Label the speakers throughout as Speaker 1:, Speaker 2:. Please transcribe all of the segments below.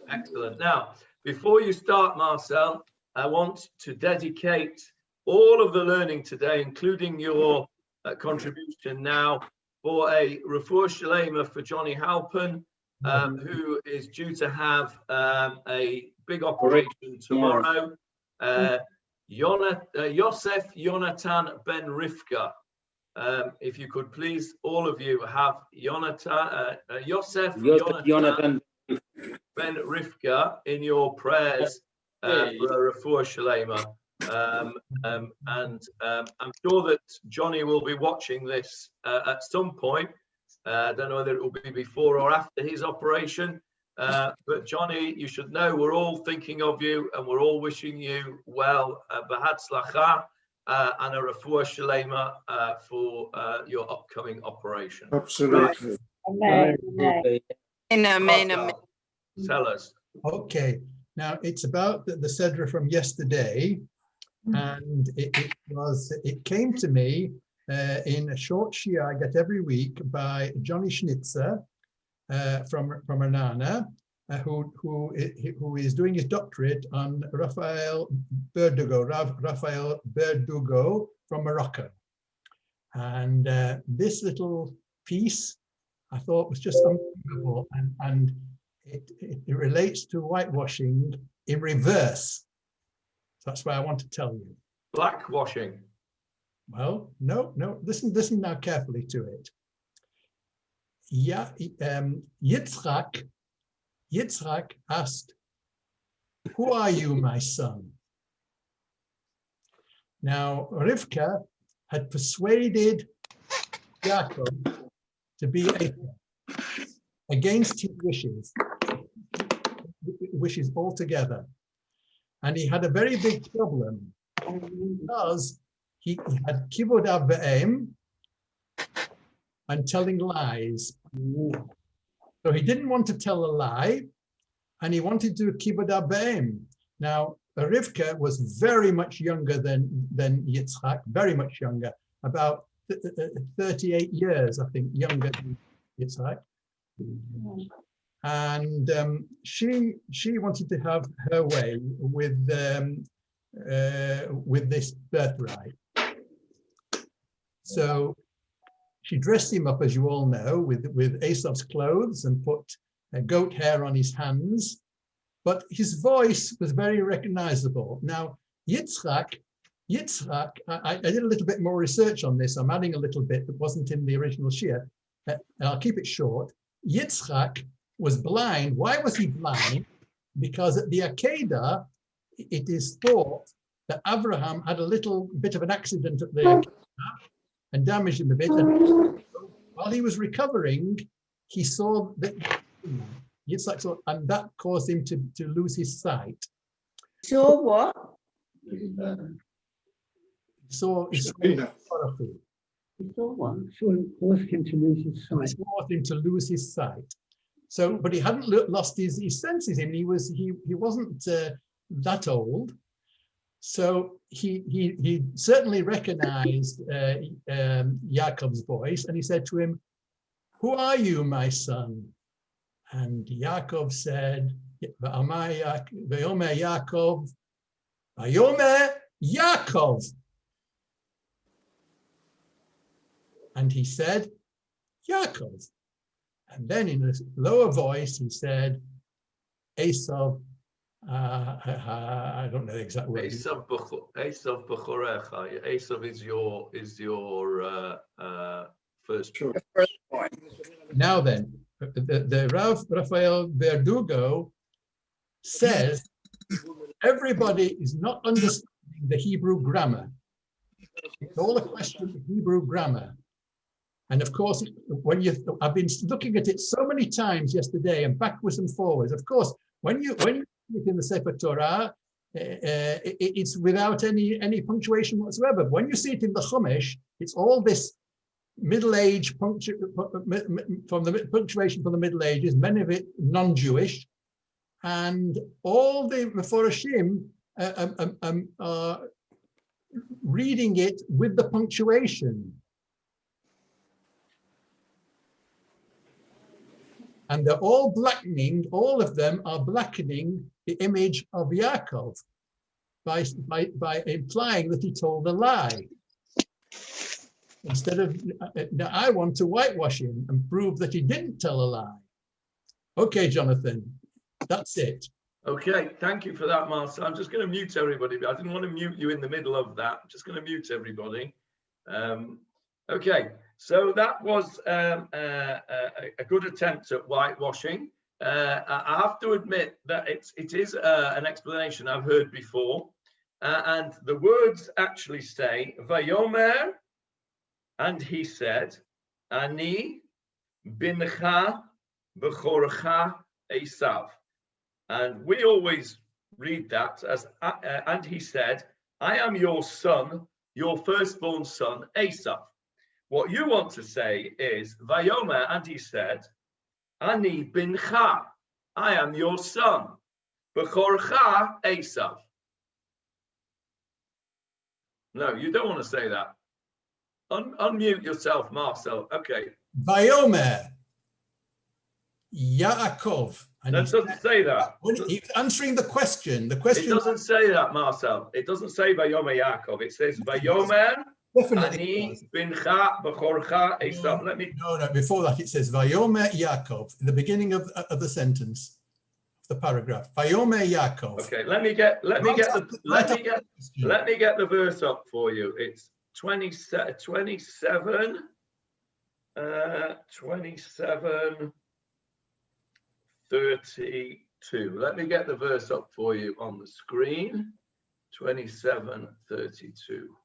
Speaker 1: Excellent. Now, before you start, Marcel, I want to dedicate all of the learning today, including your contribution now, for a refuah shalema for Johnny Halpin, who is due to have a big operation tomorrow. Yosef Yonatan Ben Rivka. If you could please, all of you, have Yosef Yonatan Ben Rivka in your prayers for a refuah shalema. And I'm sure that Johnny will be watching this at some point. I don't know whether it will be before or after his operation. But Johnny, you should know we're all thinking of you and we're all wishing you well. B'hatzlacha and a refuah shalema for your upcoming operation.
Speaker 2: Absolutely.
Speaker 3: Amen.
Speaker 4: Amen.
Speaker 1: Tell us.
Speaker 2: Okay, now it's about the Sefer from yesterday, and it came to me in a short shiur I get every week by Johnny Schnitzer from Anana, who is doing his doctorate on Rav Raphael Berdugo from Morocco. And this little piece I thought was just unbelievable, and it relates to whitewashing in reverse. So that's why I want to tell you.
Speaker 1: Blackwashing.
Speaker 2: Well, no, listen now carefully to it. Yitzchak asked, "Who are you, my son?" Now, Rivka had persuaded Yaakov to be against his wishes altogether. And he had a very big problem because he had kibud av v'em and telling lies. So he didn't want to tell a lie, and he wanted to kibud av v'em. Now, Rivka was very much younger than Yitzchak, very much younger, about 38 years, I think, younger than Yitzchak. And she wanted to have her way with this birthright. So she dressed him up, as you all know, with Esav's clothes and put goat hair on his hands. But his voice was very recognizable. Now, Yitzchak, I did a little bit more research on this. I'm adding a little bit that wasn't in the original shiur. And I'll keep it short. Yitzchak was blind. Why was he blind? Because at the Akedah, it is thought that Abraham had a little bit of an accident at the Akedah and damaged him a bit. And while he was recovering, he saw that Yitzchak saw, and that caused him to lose his sight.
Speaker 3: So what?
Speaker 2: So he saw sorrowful.
Speaker 3: He saw one. So it caused him to lose his sight.
Speaker 2: It caused him to lose his sight. So, but he hadn't lost his senses. I mean, he wasn't that old. So he certainly recognized Yaakov's voice, and he said to him, "Who are you, my son?" And Yaakov said, "Vayomer Yaakov, Vayomer Yaakov." And he said, "Yaakov." And then in a lower voice, he said, Esav, I don't know the exact word.
Speaker 1: Esav b'chorecha. Esav is your first choice.
Speaker 2: Now then, the Rav Raphael Berdugo says everybody is not understanding the Hebrew grammar. It's all a question of Hebrew grammar. And of course, I've been looking at it so many times yesterday and backwards and forwards. Of course, when you look in the Sefer Torah, it's without any punctuation whatsoever. But when you see it in the Chumash, it's all this Middle Age from the punctuation from the Middle Ages, many of it non-Jewish, and all the Meforashim are reading it with the punctuation. And they're all blackening, all of them are blackening the image of Yaakov by implying that he told a lie. Instead of, now I want to whitewash him and prove that he didn't tell a lie. Okay, Jonathan, that's it.
Speaker 1: Okay, thank you for that, Marcel. I'm just going to mute everybody. I didn't want to mute you in the middle of that. I'm just going to mute everybody. Okay, so that was a good attempt at whitewashing. I have to admit that it is an explanation I've heard before. And the words actually say, Vayomer, and he said, Ani bincha b'chorcha Esav. And we always read that as, and he said, I am your son, your firstborn son, Esav. What you want to say is, Vayomer, and he said, Ani bincha, I am your son, b'chorcha Esav. No, you don't want to say that. Unmute yourself, Marcel. Okay.
Speaker 2: Vayomer Yaakov.
Speaker 1: That doesn't say that.
Speaker 2: He's answering the question. The question.
Speaker 1: It doesn't say that, Marcel. It doesn't say Vayomer Yaakov. It says Vayomer Ani bincha b'chorcha Esav. Let me.
Speaker 2: No. Before that, it says Vayomer Yaakov in the beginning of the sentence, the paragraph. Vayomer Yaakov.
Speaker 1: Okay. Let me get the verse up for you. It's 27. 32. Let me get the verse up for you on the screen. 27:32.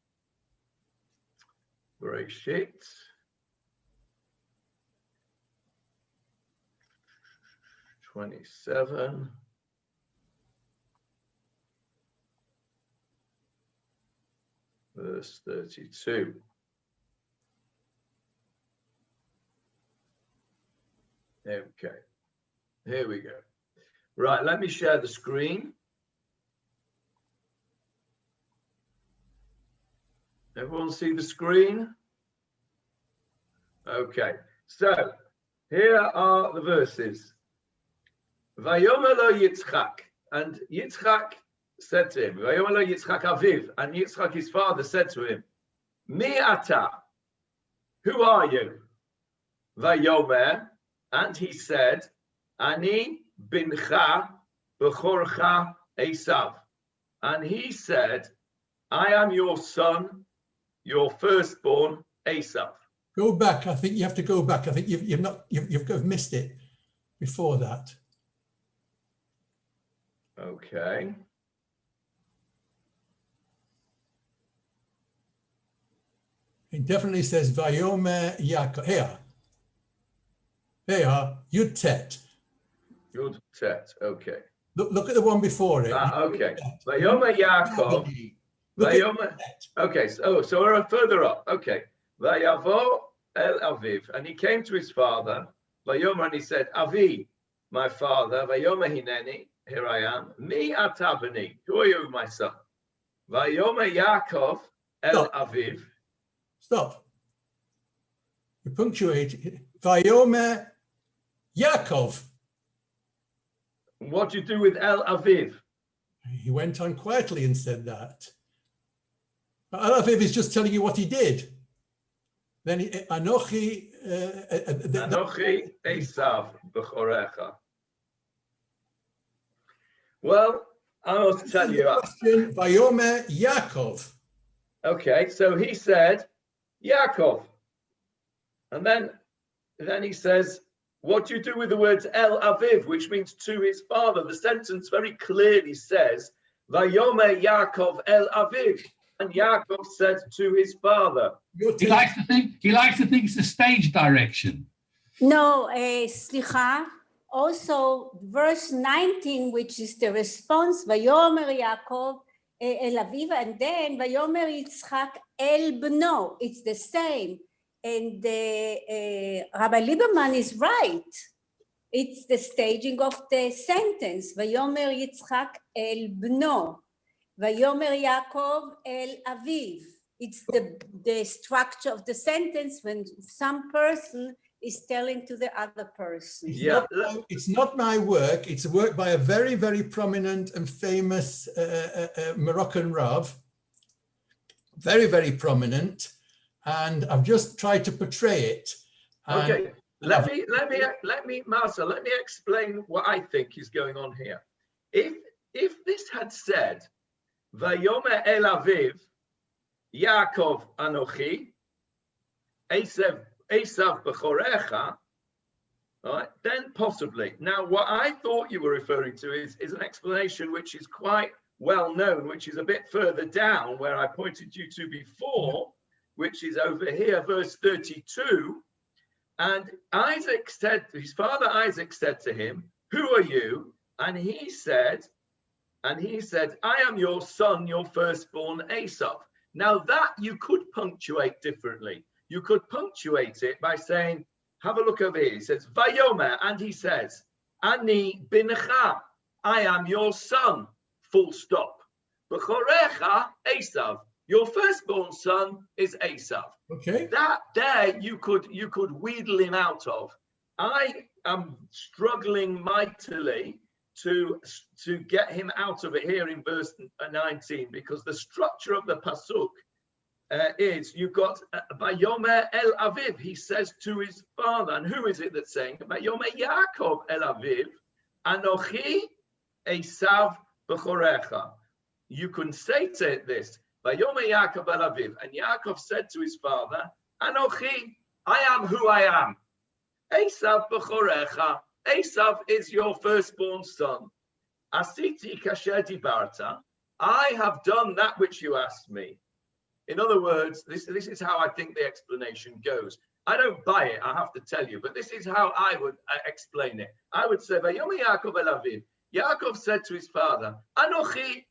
Speaker 1: Bereshit. Verse 32. Okay. Here we go. Right, let me share the screen. Everyone see the screen? Okay, so here are the verses. Vayomer lo Yitzchak, and Yitzchak said to him, Vayomer lo Yitzchak Aviv, and Yitzchak his father said to him, Mi ata, who are you? Vayomer, and he said, Ani bincha b'chorcha Esav. And he said, I am your son, your firstborn Esav.
Speaker 2: Go back. I think you have to go back. I think you've missed it before that.
Speaker 1: Okay.
Speaker 2: It definitely says Vayomer Yaakov. Here. Yud Tet.
Speaker 1: Yud Tet, okay.
Speaker 2: Look at the one before it.
Speaker 1: Okay. Vayomer Yaakov. Vayomer. Okay, so we're further up. Okay. Vayavo el Aviv. And he came to his father. Vayomer, and he said, Avi, my father. Vayomer hineni, here I am. Mi atabani. Who are you, my son? Vayomer Yaakov el Aviv.
Speaker 2: Stop. You punctuate. Vayomer Yaakov.
Speaker 1: What do you do with El Aviv?
Speaker 2: He went on quietly and said that. El Aviv is just telling you what he did. Then Anochi
Speaker 1: Esav b'chorecha. Well, I must tell you.
Speaker 2: Vayomer Yaakov.
Speaker 1: Okay, so he said Yaakov, and then he says, what do you do with the words El Aviv, which means to his father? The sentence very clearly says, Vayomer Yaakov El Aviv, and Yaakov said to his father.
Speaker 5: He likes to think it's a stage direction.
Speaker 6: No, slicha. Also, verse 19, which is the response, Vayomer Yaakov El Aviv, and then Vayomer Yitzchak El Bno. It's the same. And Rabbi Lieberman is right. It's the staging of the sentence. Vayomer Yitzchak El Bno. Vayomer Yaakov El Aviv. It's the structure of the sentence when some person is telling to the other person.
Speaker 2: It's not my work. It's a work by a very, very prominent and famous Moroccan Rav. Very, very prominent. And I've just tried to portray it.
Speaker 1: Okay, let me, Marcel, let me explain what I think is going on here. If this had said, Vayomer el Aviv, Yaakov Anochi, Esav Bechorecha, right, then possibly. Now, what I thought you were referring to is an explanation which is quite well known, which is a bit further down where I pointed you to before, which is over here, verse 32. And Isaac said, his father Isaac said to him, "Who are you?" And he said, "I am your son, your firstborn Esau." Now that you could punctuate differently. You could punctuate it by saying, have a look over here. He says, Vayomer, and he says, Ani bincha, I am your son, full stop. B'chorecha Esav, your firstborn son is Esau.
Speaker 2: Okay.
Speaker 1: That there you could wheedle him out of. I am struggling mightily to get him out of it here in verse 19, because the structure of the pasuk is you've got Vayomer el Aviv. He says to his father, and who is it that's saying Vayomer Yaakov el Aviv, Anochi Esav b'chorecha. You can say to this Vayomer Yaakov el Aviv, and Yaakov said to his father, Anochi, I am who I am. Esav b'chorecha. Esav is your firstborn son. Asiti kasher dibarta. I have done that which you asked me. In other words, this is how I think the explanation goes. I don't buy it, I have to tell you, but this is how I would explain it. I would say, Vayomer Yaakov el Aviv. Yaakov said to his father, Anochi,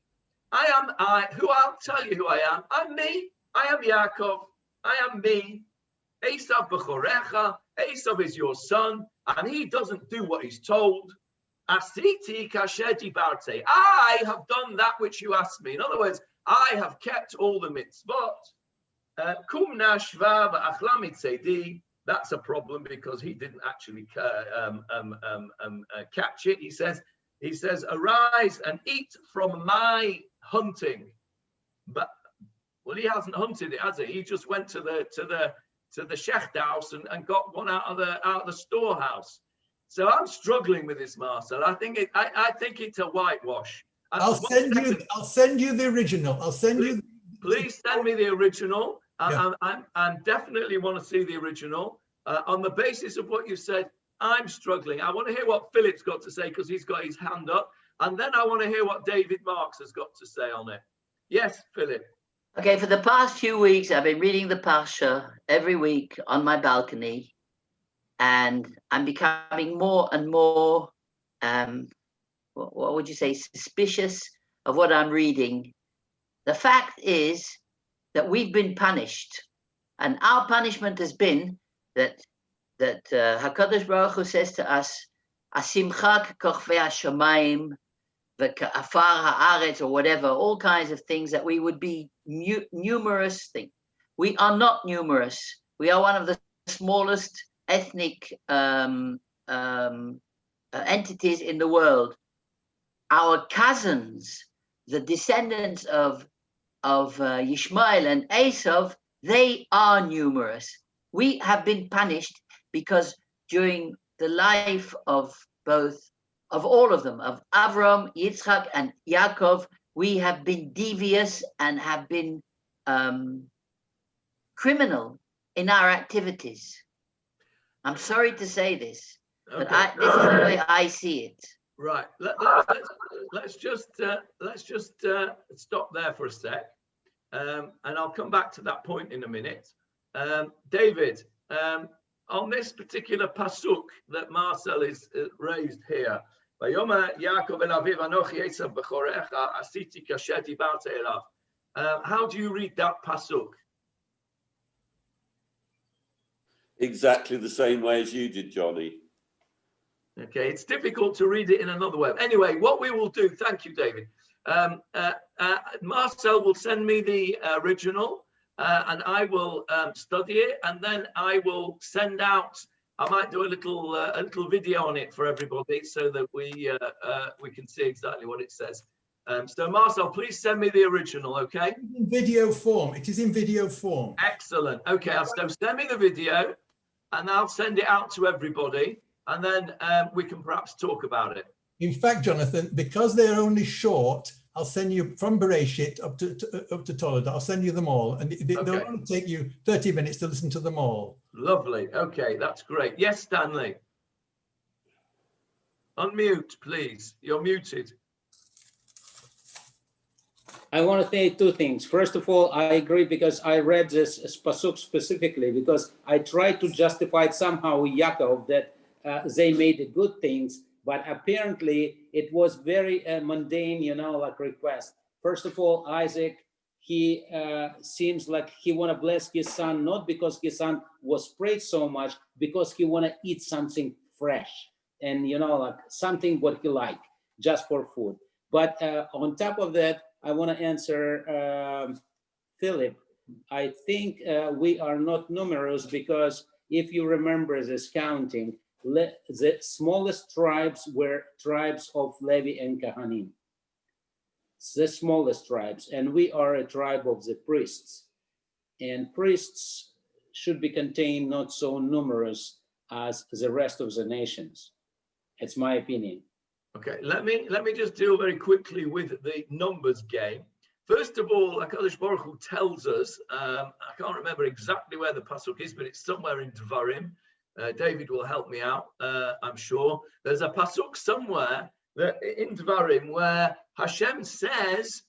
Speaker 1: I am I, who I'll tell you who I am. I'm me. I am Yaakov. I am me. Esav b'chorecha. Esav is your son, and he doesn't do what he's told. Asiti kasher dibarte. I have done that which you asked me. In other words, I have kept all the mitzvot. Kumna shva v'achla mitzedi. That's a problem because he didn't actually catch it. He says, arise and eat from my hunting. But well, he hasn't hunted it, has he? He just went to the shecht house and got one out of the storehouse. So I'm struggling with this, Marcel. I think it's a whitewash.
Speaker 2: I'll send you the original.
Speaker 1: Please send me the original.
Speaker 2: Yeah.
Speaker 1: I definitely want to see the original. On the basis of what you said, I'm struggling. I want to hear what Philip's got to say because he's got his hand up. And then I want to hear what David Marks has got to say on it. Yes, Philip.
Speaker 7: Okay, for the past few weeks, I've been reading the Parsha every week on my balcony. And I'm becoming more and more, what would you say, suspicious of what I'm reading. The fact is that we've been punished. And our punishment has been that HaKadosh Baruch Hu says to us, Asimcha k'kochvei hashamayim v'ka'afar ha'aretz, or whatever, all kinds of things that we would be numerous things. We are not numerous. We are one of the smallest ethnic entities in the world. Our cousins, the descendants of Yishmael and Esav, they are numerous. We have been punished because during the life of all of them, of Avram, Yitzchak, and Yaakov, we have been devious and have been criminal in our activities. I'm sorry to say this, but this is the way I see it.
Speaker 1: Right. Let's just stop there for a sec, and I'll come back to that point in a minute. David, on this particular pasuk that Marcel is raised here, Vayomer Yaakov el Aviv Anochi Esav b'chorecha asiti kasher dibarte elav. How do you read that pasuk?
Speaker 8: Exactly the same way as you did, Johnny.
Speaker 1: Okay, it's difficult to read it in another way. Anyway, what we will do, thank you, David. Marcel will send me the original and I will study it, and then I will send out I might do a little video on it for everybody so that we can see exactly what it says. So Marcel, please send me the original, okay?
Speaker 2: In video form. It is in video form.
Speaker 1: Excellent. Okay, so send me the video and I'll send it out to everybody and then we can perhaps talk about it.
Speaker 2: In fact, Jonathan, because they're only short, I'll send you from Bereshit up to Toledo. I'll send you them all, and they'll only take you 30 minutes to listen to them all.
Speaker 1: Lovely. Okay, that's great. Yes, Stanley. Unmute, please. You're muted.
Speaker 9: I want to say two things. First of all, I agree because I read this pasuk specifically because I tried to justify it somehow Yaakov that they made good things, but apparently it was very mundane, like request. First of all, Isaac, he seems like he want to bless his son, not because his son was praised so much, because he want to eat something fresh and, like something what he like, just for food. But on top of that, I want to answer Philip. I think we are not numerous because if you remember this counting, the smallest tribes were tribes of Levi and Kohanim. The smallest tribes, and we are a tribe of the priests. And priests should be contained not so numerous as the rest of the nations. It's my opinion.
Speaker 1: Okay, let me just deal very quickly with the numbers game. First of all, HaKadosh Baruch Hu tells us, I can't remember exactly where the pasuk is, but it's somewhere in Devarim. David will help me out, I'm sure. There's a pasuk somewhere that in Devarim where Hashem says,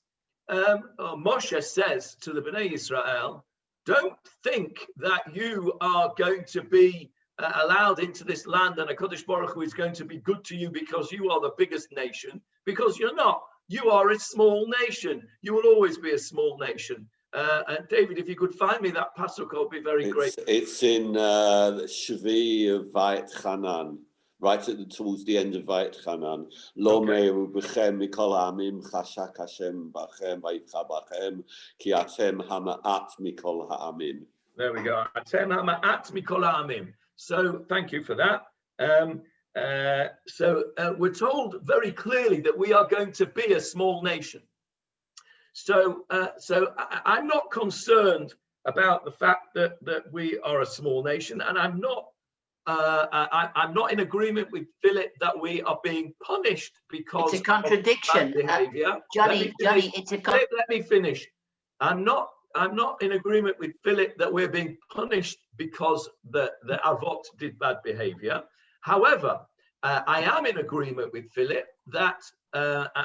Speaker 1: or Moshe says to the Bnei Israel, don't think that you are going to be allowed into this land and HaKadosh Baruch Hu is going to be good to you because you are the biggest nation, because you're not. You are a small nation. You will always be a small nation. And David, if you could find me that pasuk, I'll be very grateful.
Speaker 8: It's in Shvi of Vayet Chanan, right towards the end of Vayet Chanan. Lo me'u b'chem mikol ha'amim chashak Hashem b'chem vayitcha b'chem ki atem hama'at mikol ha'amim.
Speaker 1: There we go. Atem hama'at mikol ha'amim. So thank you for that. So we're told very clearly that we are going to be a small nation. So I'm not concerned about the fact that we are a small nation, and I'm not in agreement with Philip that we are being punished because
Speaker 7: it's a contradiction.
Speaker 1: Of bad behavior.
Speaker 7: Johnny, it's a
Speaker 1: let me finish. I'm not in agreement with Philip that we're being punished because the Avot did bad behavior. However, I am in agreement with Philip that,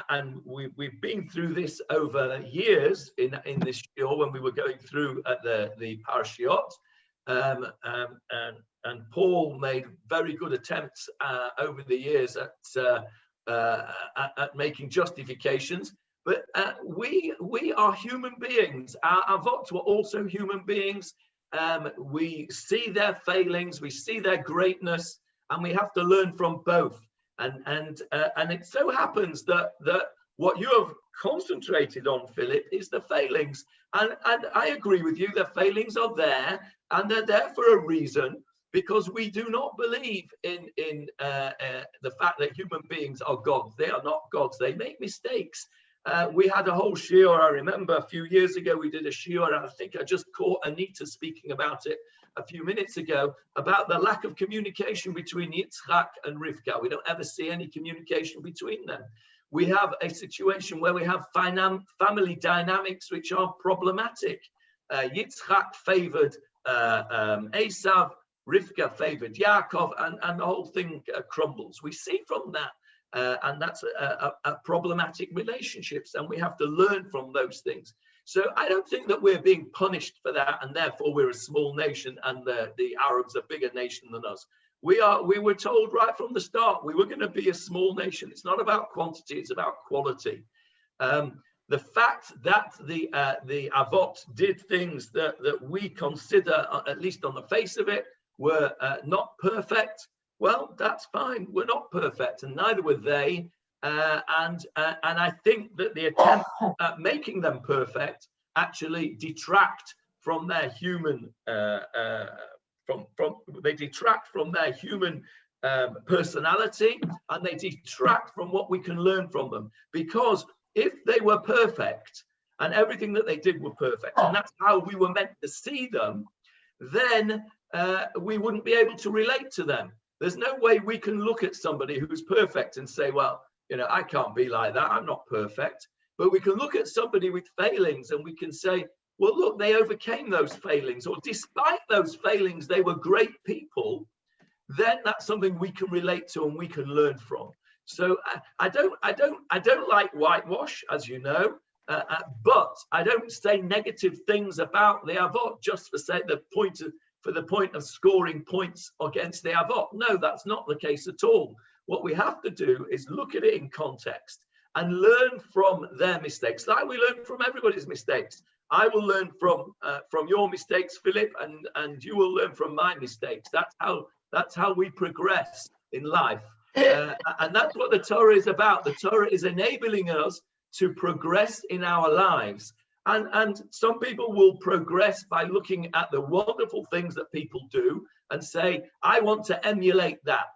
Speaker 1: and we've been through this over years in this shiur when we were going through the parashiot, and Paul made very good attempts over the years at making justifications. But we are human beings. Our Avot were also human beings. We see their failings, we see their greatness, and we have to learn from both. And it so happens that what you have concentrated on, Philip, is the failings. And I agree with you, the failings are there, and they're there for a reason, because we do not believe in the fact that human beings are gods. They are not gods. They make mistakes. We had a whole shiur, I remember a few years ago, we did a shiur, and I think I just caught Anita speaking about it a few minutes ago, about the lack of communication between Yitzchak and Rivka. We don't ever see any communication between them. We have a situation where we have family dynamics which are problematic. Yitzchak favored Esav, Rivka favored Yaakov, and the whole thing crumbles. We see from that. And that's a problematic relationships, and we have to learn from those things. So I don't think that we're being punished for that, and therefore we're a small nation, and the Arabs are a bigger nation than us. We were told right from the start we were going to be a small nation. It's not about quantity; it's about quality. The fact that the Avot did things that we consider, at least on the face of it, were not perfect. Well, that's fine. We're not perfect, and neither were they. And I think that the attempt at making them perfect actually detract from their human they detract from their human personality, and they detract from what we can learn from them. Because if they were perfect and everything that they did were perfect, and that's how we were meant to see them, then we wouldn't be able to relate to them. There's no way we can look at somebody who's perfect and say, well, you know, I can't be like that, I'm not perfect. But we can look at somebody with failings and we can say, well, look, they overcame those failings, or despite those failings, they were great people. Then that's something we can relate to and we can learn from. So I don't like whitewash, as you know, but I don't say negative things about the Avot just for the point of scoring points against the Avot. No, that's not the case at all. What we have to do is look at it in context and learn from their mistakes, like we learn from everybody's mistakes. I will learn from your mistakes, Philip, and you will learn from my mistakes. That's how we progress in life, and that's what the Torah is about. The Torah is enabling us to progress in our lives, and some people will progress by looking at the wonderful things that people do and say, I want to emulate that.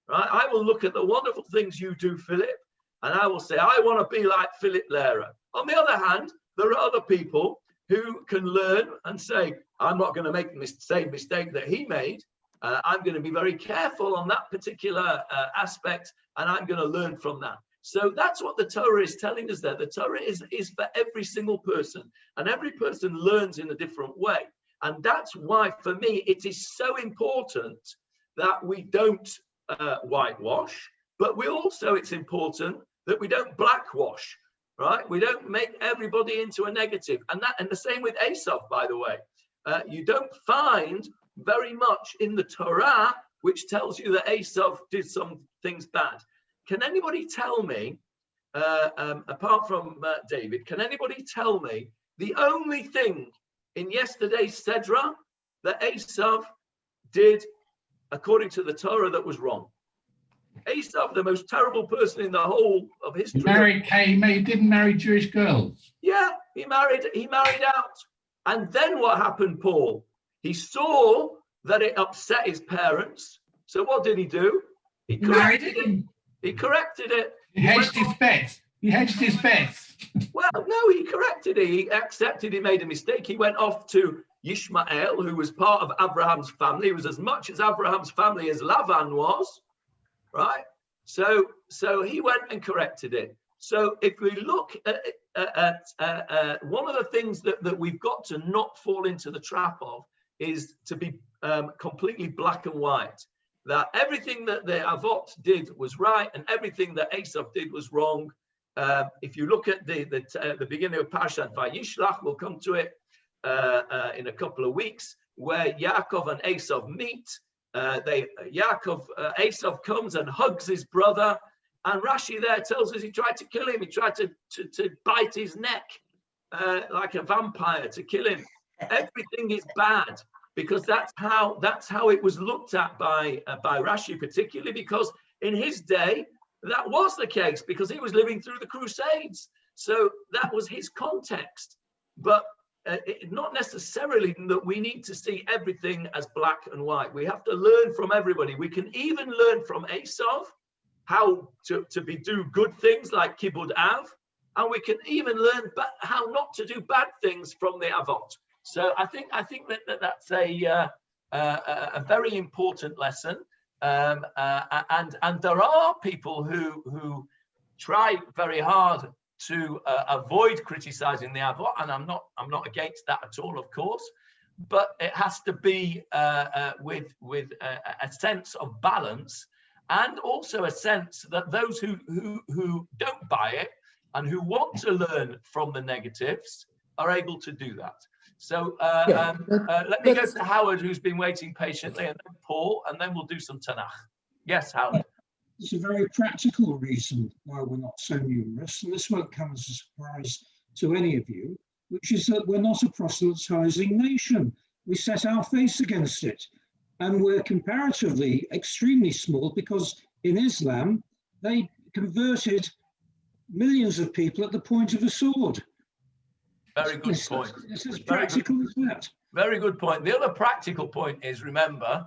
Speaker 1: Right? I will look at the wonderful things you do, Philip, and I will say, I want to be like Philip Lehrer. On the other hand, there are other people who can learn and say, I'm not going to make the same mistake that he made. I'm going to be very careful on that particular aspect, and I'm going to learn from that. So that's what the Torah is telling us there. The Torah is for every single person, and every person learns in a different way. And that's why, for me, it is so important that we don't whitewash, but it's important that we don't blackwash, right? We don't make everybody into a negative. And the same with Esav, by the way. You don't find very much in the Torah which tells you that Esav did some things bad. Can anybody tell me, apart from David, can anybody tell me the only thing in yesterday's Sedra that Esav did according to the Torah that was wrong? Esav, the most terrible person in the whole of history.
Speaker 5: He didn't marry Jewish girls.
Speaker 1: Yeah, he married out. And then what happened, Paul? He saw that it upset his parents. So what did he do? He corrected it. He corrected it.
Speaker 5: He hedged his bets. He hedged his bets.
Speaker 1: Well, no, he corrected it. He accepted he made a mistake. He went off to Ishmael, who was part of Abraham's family. He was as much as Abraham's family as Lavan was, right? So he went and corrected it. So if we look at one of the things that we've got to not fall into the trap of is to be completely black and white. That everything that the Avot did was right and everything that Esav did was wrong. If you look at the beginning of Parashat Vayishlach, we'll come to it in a couple of weeks, where Yaakov and Esav meet. Esav comes and hugs his brother, and Rashi there tells us he tried to kill him. He tried to bite his neck like a vampire to kill him. Everything is bad, because that's how it was looked at by Rashi, particularly because in his day that was the case, because he was living through the Crusades. So that was his context. But not necessarily that we need to see everything as black and white. We have to learn from everybody. We can even learn from Esav how to do good things like Kibud Av, and we can even learn how not to do bad things from the Avot. So I think that's a very important lesson, and there are people who try very hard to avoid criticizing the Avot, and I'm not against that at all, of course, but it has to be with a sense of balance, and also a sense that those who don't buy it and who want to learn from the negatives are able to do that. So let me go to Howard, who's been waiting patiently, and then Paul, and then we'll do some Tanakh. Yes, Howard.
Speaker 3: It's a very practical reason why we're not so numerous, and this won't come as a surprise to any of you, which is that we're not a proselytizing nation. We set our face against it, and we're comparatively extremely small because in Islam, they converted millions of people at the point of a sword.
Speaker 1: Very good point.
Speaker 3: It's as practical as that.
Speaker 1: Very good point. The other practical point is, remember,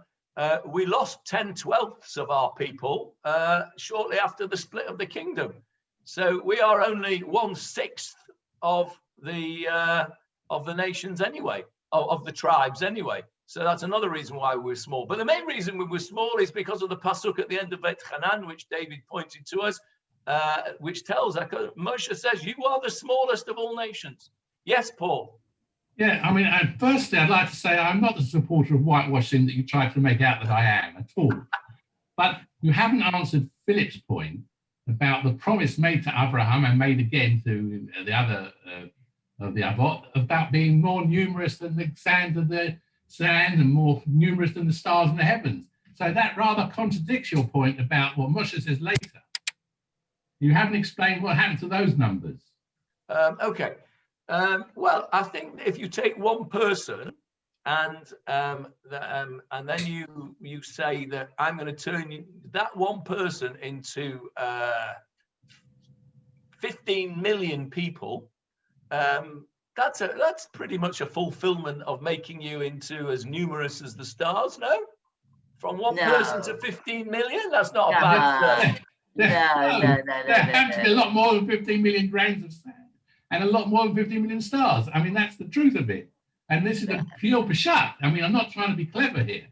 Speaker 1: we lost 10/12 of our people shortly after the split of the kingdom. So we are only 1/6 of the nations anyway, of the tribes anyway. So that's another reason why we're small. But the main reason we were small is because of the pasuk at the end of Beit Hanan, which David pointed to us, which tells us, Moshe says, you are the smallest of all nations. Yes, Paul?
Speaker 5: Yeah, I mean, firstly, I'd like to say I'm not the supporter of whitewashing that you try to make out that I am at all. But you haven't answered Philip's point about the promise made to Abraham and made again to the other of the Avot about being more numerous than the sand of the sand and more numerous than the stars in the heavens. So that rather contradicts your point about what Moshe says later. You haven't explained what happened to those numbers.
Speaker 1: Okay. Well, I think if you take one person and then you say that I'm going to turn that one person into 15 million people, that's pretty much a fulfillment of making you into as numerous as the stars. No, from one person to 15 million. That's not a bad.
Speaker 5: There have to be a lot more than 15 million grains of sand and a lot more than 15 million stars. I mean, that's the truth of it. And this is a pure pashat. I mean, I'm not trying to be clever here.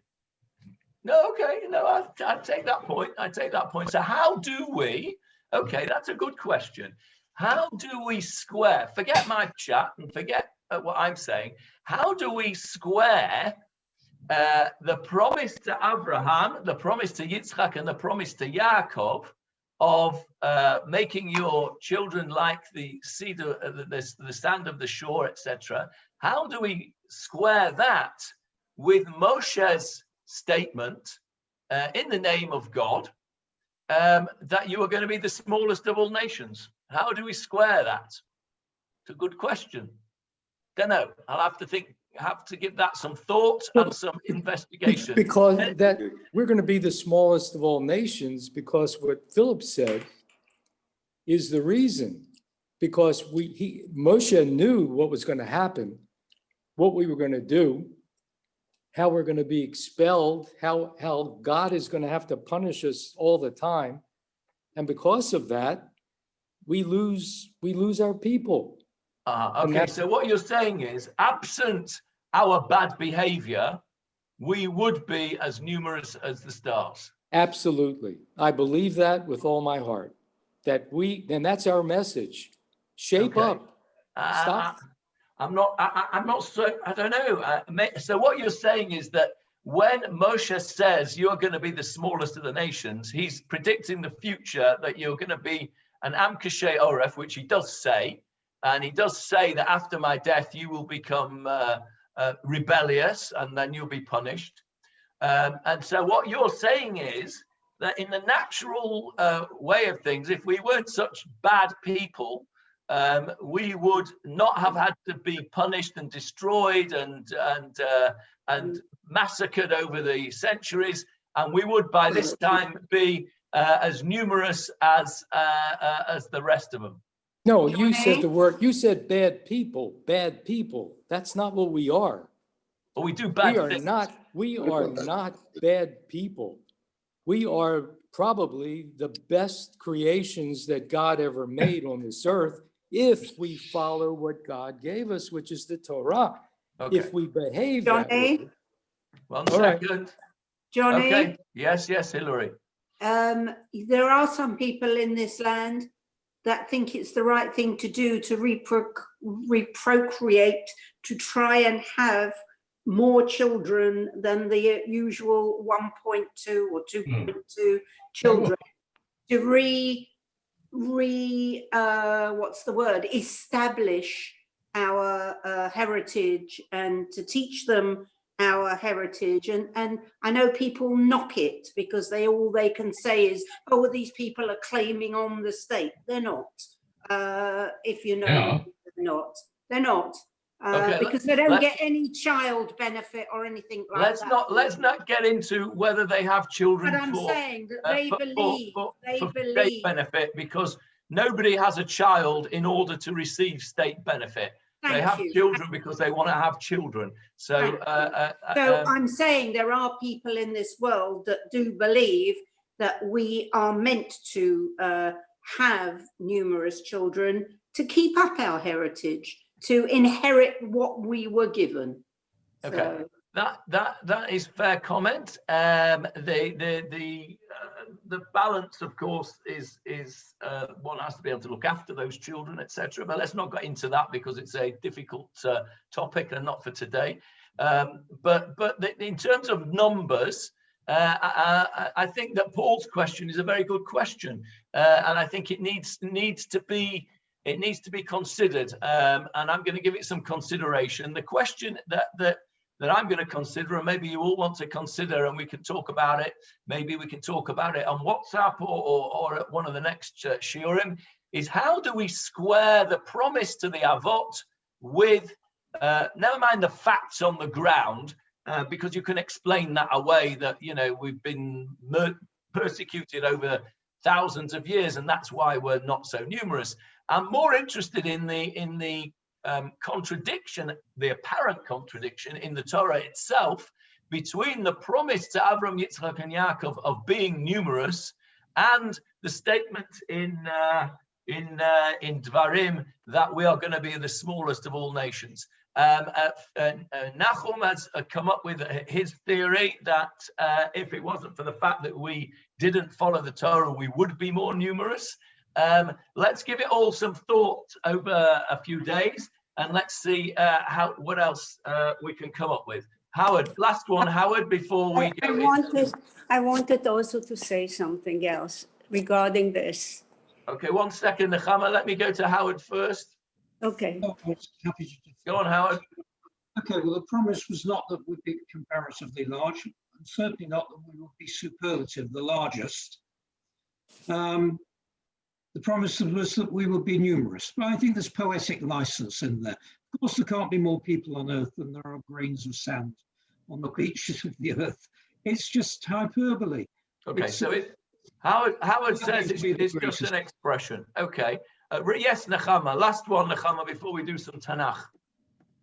Speaker 1: No, okay, no, I take that point. I take that point. So how do we? Okay, that's a good question. How do we square? Forget my chat and forget what I'm saying. How do we square the promise to Abraham, the promise to Yitzchak, and the promise to Yaakov of making your children like the cedar, the sand of the shore, etc.? How do we square that with Moshe's statement in the name of God that you are going to be the smallest of all nations? How do we square that? It's a good question. Don't know. I'll have to think. Have to give that some thought and some investigation.
Speaker 10: Because that we're going to be the smallest of all nations, because what Philip said is the reason. Because Moshe knew what was going to happen, what we were going to do, how we're going to be expelled, how God is going to have to punish us all the time, and because of that, we lose our people.
Speaker 1: Okay, so what you're saying is, absent our bad behavior, we would be as numerous as the stars.
Speaker 10: Absolutely. I believe that with all my heart. And that's our message. Shape up. Stop.
Speaker 1: I'm not so, I don't know. So what you're saying is that when Moshe says you're going to be the smallest of the nations, he's predicting the future, that you're going to be an Am Kashay Oref, which he does say. And he does say that after my death, you will become rebellious and then you'll be punished. And so what you're saying is that in the natural way of things, if we weren't such bad people, we would not have had to be punished and destroyed and massacred over the centuries. And we would by this time be as numerous as the rest of them.
Speaker 10: No, you said the word, you said bad people. That's not what we are.
Speaker 1: But we do bad things.
Speaker 10: We are not bad people. We are probably the best creations that God ever made on this earth if we follow what God gave us, which is the Torah. Okay. If we behave that way.
Speaker 1: 1 second.
Speaker 6: Johnny?
Speaker 1: Okay. Yes, Hillary.
Speaker 6: There are some people in this land that think it's the right thing to do to reprocreate, to try and have more children than the usual 1.2 or 2.2 children, to establish our heritage and to teach them our heritage. And I know people knock it because all they can say is, oh, these people are claiming on the state. They're not. If you know, they're not. Okay, because they don't get any child benefit or anything like that.
Speaker 1: Let's not get into whether they have children.
Speaker 6: But I'm saying that they believe
Speaker 1: state benefit, because nobody has a child in order to receive state benefit. They have children because they want to have children. So,
Speaker 11: I'm saying there are people in this world that do believe that we are meant to have numerous children to keep up our heritage, to inherit what we were given.
Speaker 1: Okay,
Speaker 11: so.
Speaker 1: that is fair comment. The balance, of course, is one has to be able to look after those children, etc. But let's not get into that because it's a difficult topic and not for today. But in terms of numbers, I think that Paul's question is a very good question, and I think it needs to be considered. And I'm going to give it some consideration. The question that I'm going to consider, and maybe you all want to consider, and we can talk about it. Maybe we can talk about it on WhatsApp or at one of the next shiurim, is how do we square the promise to the Avot with, never mind the facts on the ground, because you can explain that away that, we've been persecuted over thousands of years, and that's why we're not so numerous. I'm more interested in the contradiction, the apparent contradiction in the Torah itself between the promise to Avram, Yitzchak, and Yaakov of being numerous and the statement in Dvarim that we are going to be the smallest of all nations. Nahum has come up with his theory that if it wasn't for the fact that we didn't follow the Torah, we would be more numerous. Let's give it all some thought over a few days, and let's see what else we can come up with. Howard, last one, Howard, before we go.
Speaker 6: I wanted also to say something else regarding this.
Speaker 1: Okay, 1 second, Nechama. Let me go to Howard first.
Speaker 6: Okay.
Speaker 3: Happy to
Speaker 1: go on, Howard.
Speaker 3: Okay, well, the promise was not that we'd be comparatively large, and certainly not that we would be superlative, the largest. The promise was that we would be numerous, but I think there's poetic license in there. Of course, there can't be more people on Earth than there are grains of sand on the beaches of the Earth. It's just hyperbole.
Speaker 1: Okay, Howard says it's just an expression. Okay. Yes, Nechama. Last one, Nechama, before we do some Tanakh.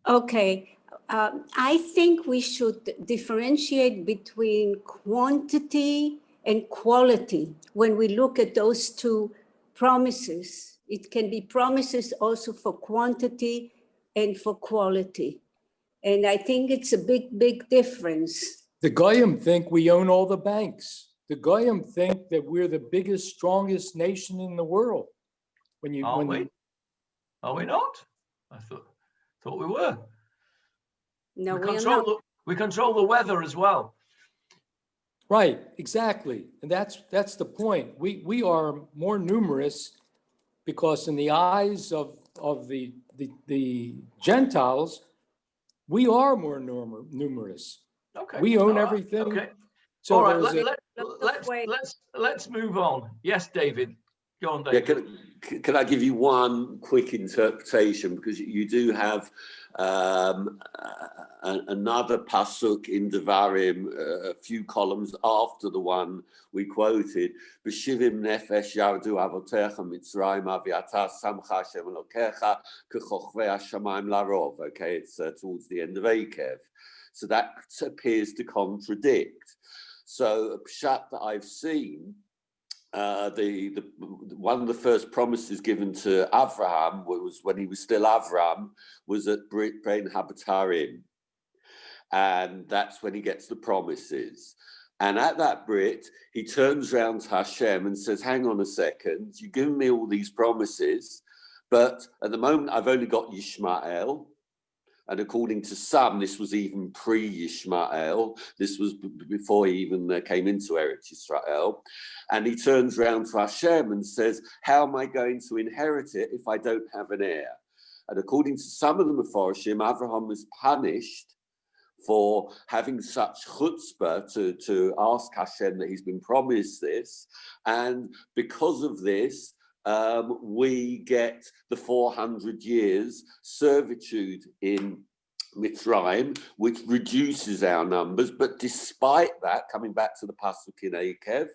Speaker 6: Okay. I think we should differentiate between quantity and quality when we look at those two promises. It can be promises also for quantity and for quality. And I think it's a big difference.
Speaker 10: The Goyim think we own all the banks. The Goyim think that we're the biggest, strongest nation in the world.
Speaker 1: Are we not? I thought we were.
Speaker 6: No,
Speaker 1: we control the weather as well.
Speaker 10: Right, exactly. And that's the point. We are more numerous because in the eyes of the Gentiles, we are more numerous.
Speaker 1: Okay.
Speaker 10: We own everything.
Speaker 1: Okay.
Speaker 10: So
Speaker 1: all right, let's move on. Yes, David. Go on, David.
Speaker 8: Yeah, can I give you one quick interpretation, because you do have another pasuk in Devarim, a few columns after the one we quoted. B'shivim nefesh yardu avotecha Mitzrayim aviata samcha Hashem Elokecha k'chochvei hashamayim larov. Okay, it's towards the end of Akev. So that appears to contradict. So a pshat that I've seen, one of the first promises given to Avraham was when he was still Avram, was at Brit Bein Habatarim, and that's when he gets the promises. And at that Brit, he turns around to Hashem and says, "Hang on a second, you've given me all these promises, but at the moment I've only got Yishmael." And according to some, this was even pre-Yishmael. This was before he even came into Eretz Yisrael. And he turns around to Hashem and says, "How am I going to inherit it if I don't have an heir?" And according to some of the Meforshim, Avraham was punished for having such chutzpah to ask Hashem that he's been promised this. And because of this, we get the 400 years servitude in Mitzrayim, which reduces our numbers. But despite that, coming back to the pasuk in Akev,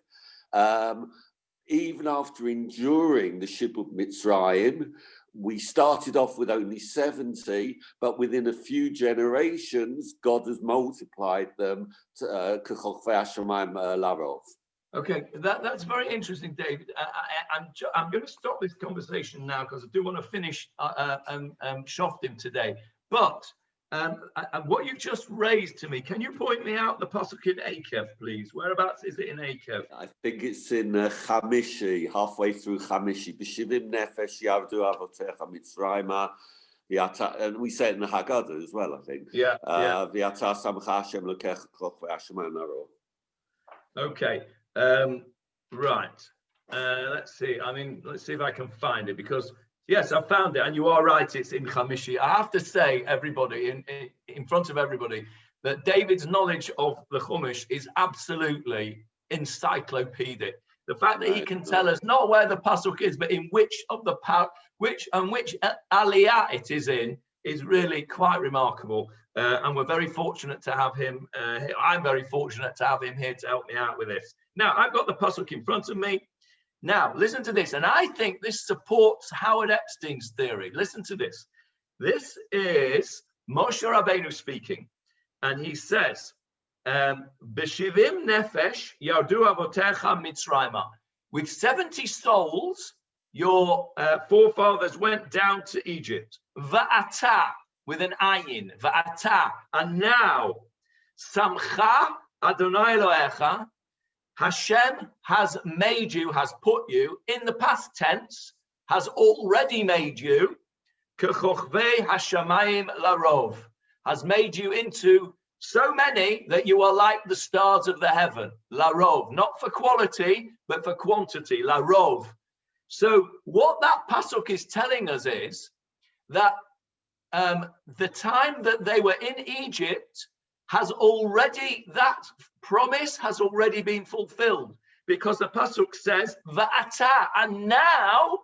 Speaker 8: even after enduring the ship of Mitzrayim, we started off with only 70, but within a few generations, God has multiplied them to larov.
Speaker 1: Okay, that's very interesting, David. I'm going to stop this conversation now because I do want to finish Shoftim today. But what you just raised to me, can you point me out the pasuk in Akev, please? Whereabouts is it in Akev?
Speaker 8: I think it's in Chamishi, halfway through Chamishi. B'shivim nefesh yardu avotecha mitzrayma. And we say it in the Haggadah as well, I think.
Speaker 1: Yeah.
Speaker 8: V'yata samcha Hashem l'kecha koch v'Hashem anaro.
Speaker 1: Okay. Right. Let's see. Let's see if I can find it, because yes, I found it, and you are right. It's in Chamishi. I have to say, everybody, in front of everybody, that David's knowledge of the Chumash is absolutely encyclopedic. The fact that he can tell us not where the pasuk is, but in which aliyah it is in, is really quite remarkable. And we're very fortunate to have him. I'm very fortunate to have him here to help me out with this. Now, I've got the pasuk in front of me. Now, listen to this. And I think this supports Howard Epstein's theory. Listen to this. This is Moshe Rabbeinu speaking. And he says, B'shivim nefesh yardu avotecha mitzrayma. With 70 souls, your forefathers went down to Egypt. Va'ata, with an ayin, va'ata, and now, samcha Adonai Elohecha, Hashem has made you, has put you, in the past tense, has already made you, kechochvei hashamayim larov, has made you into so many that you are like the stars of the heaven, larov, not for quality, but for quantity, larov. So what that pasuk is telling us is that the time that they were in Egypt has already, that promise has already been fulfilled, because the pasuk says va'ata, and now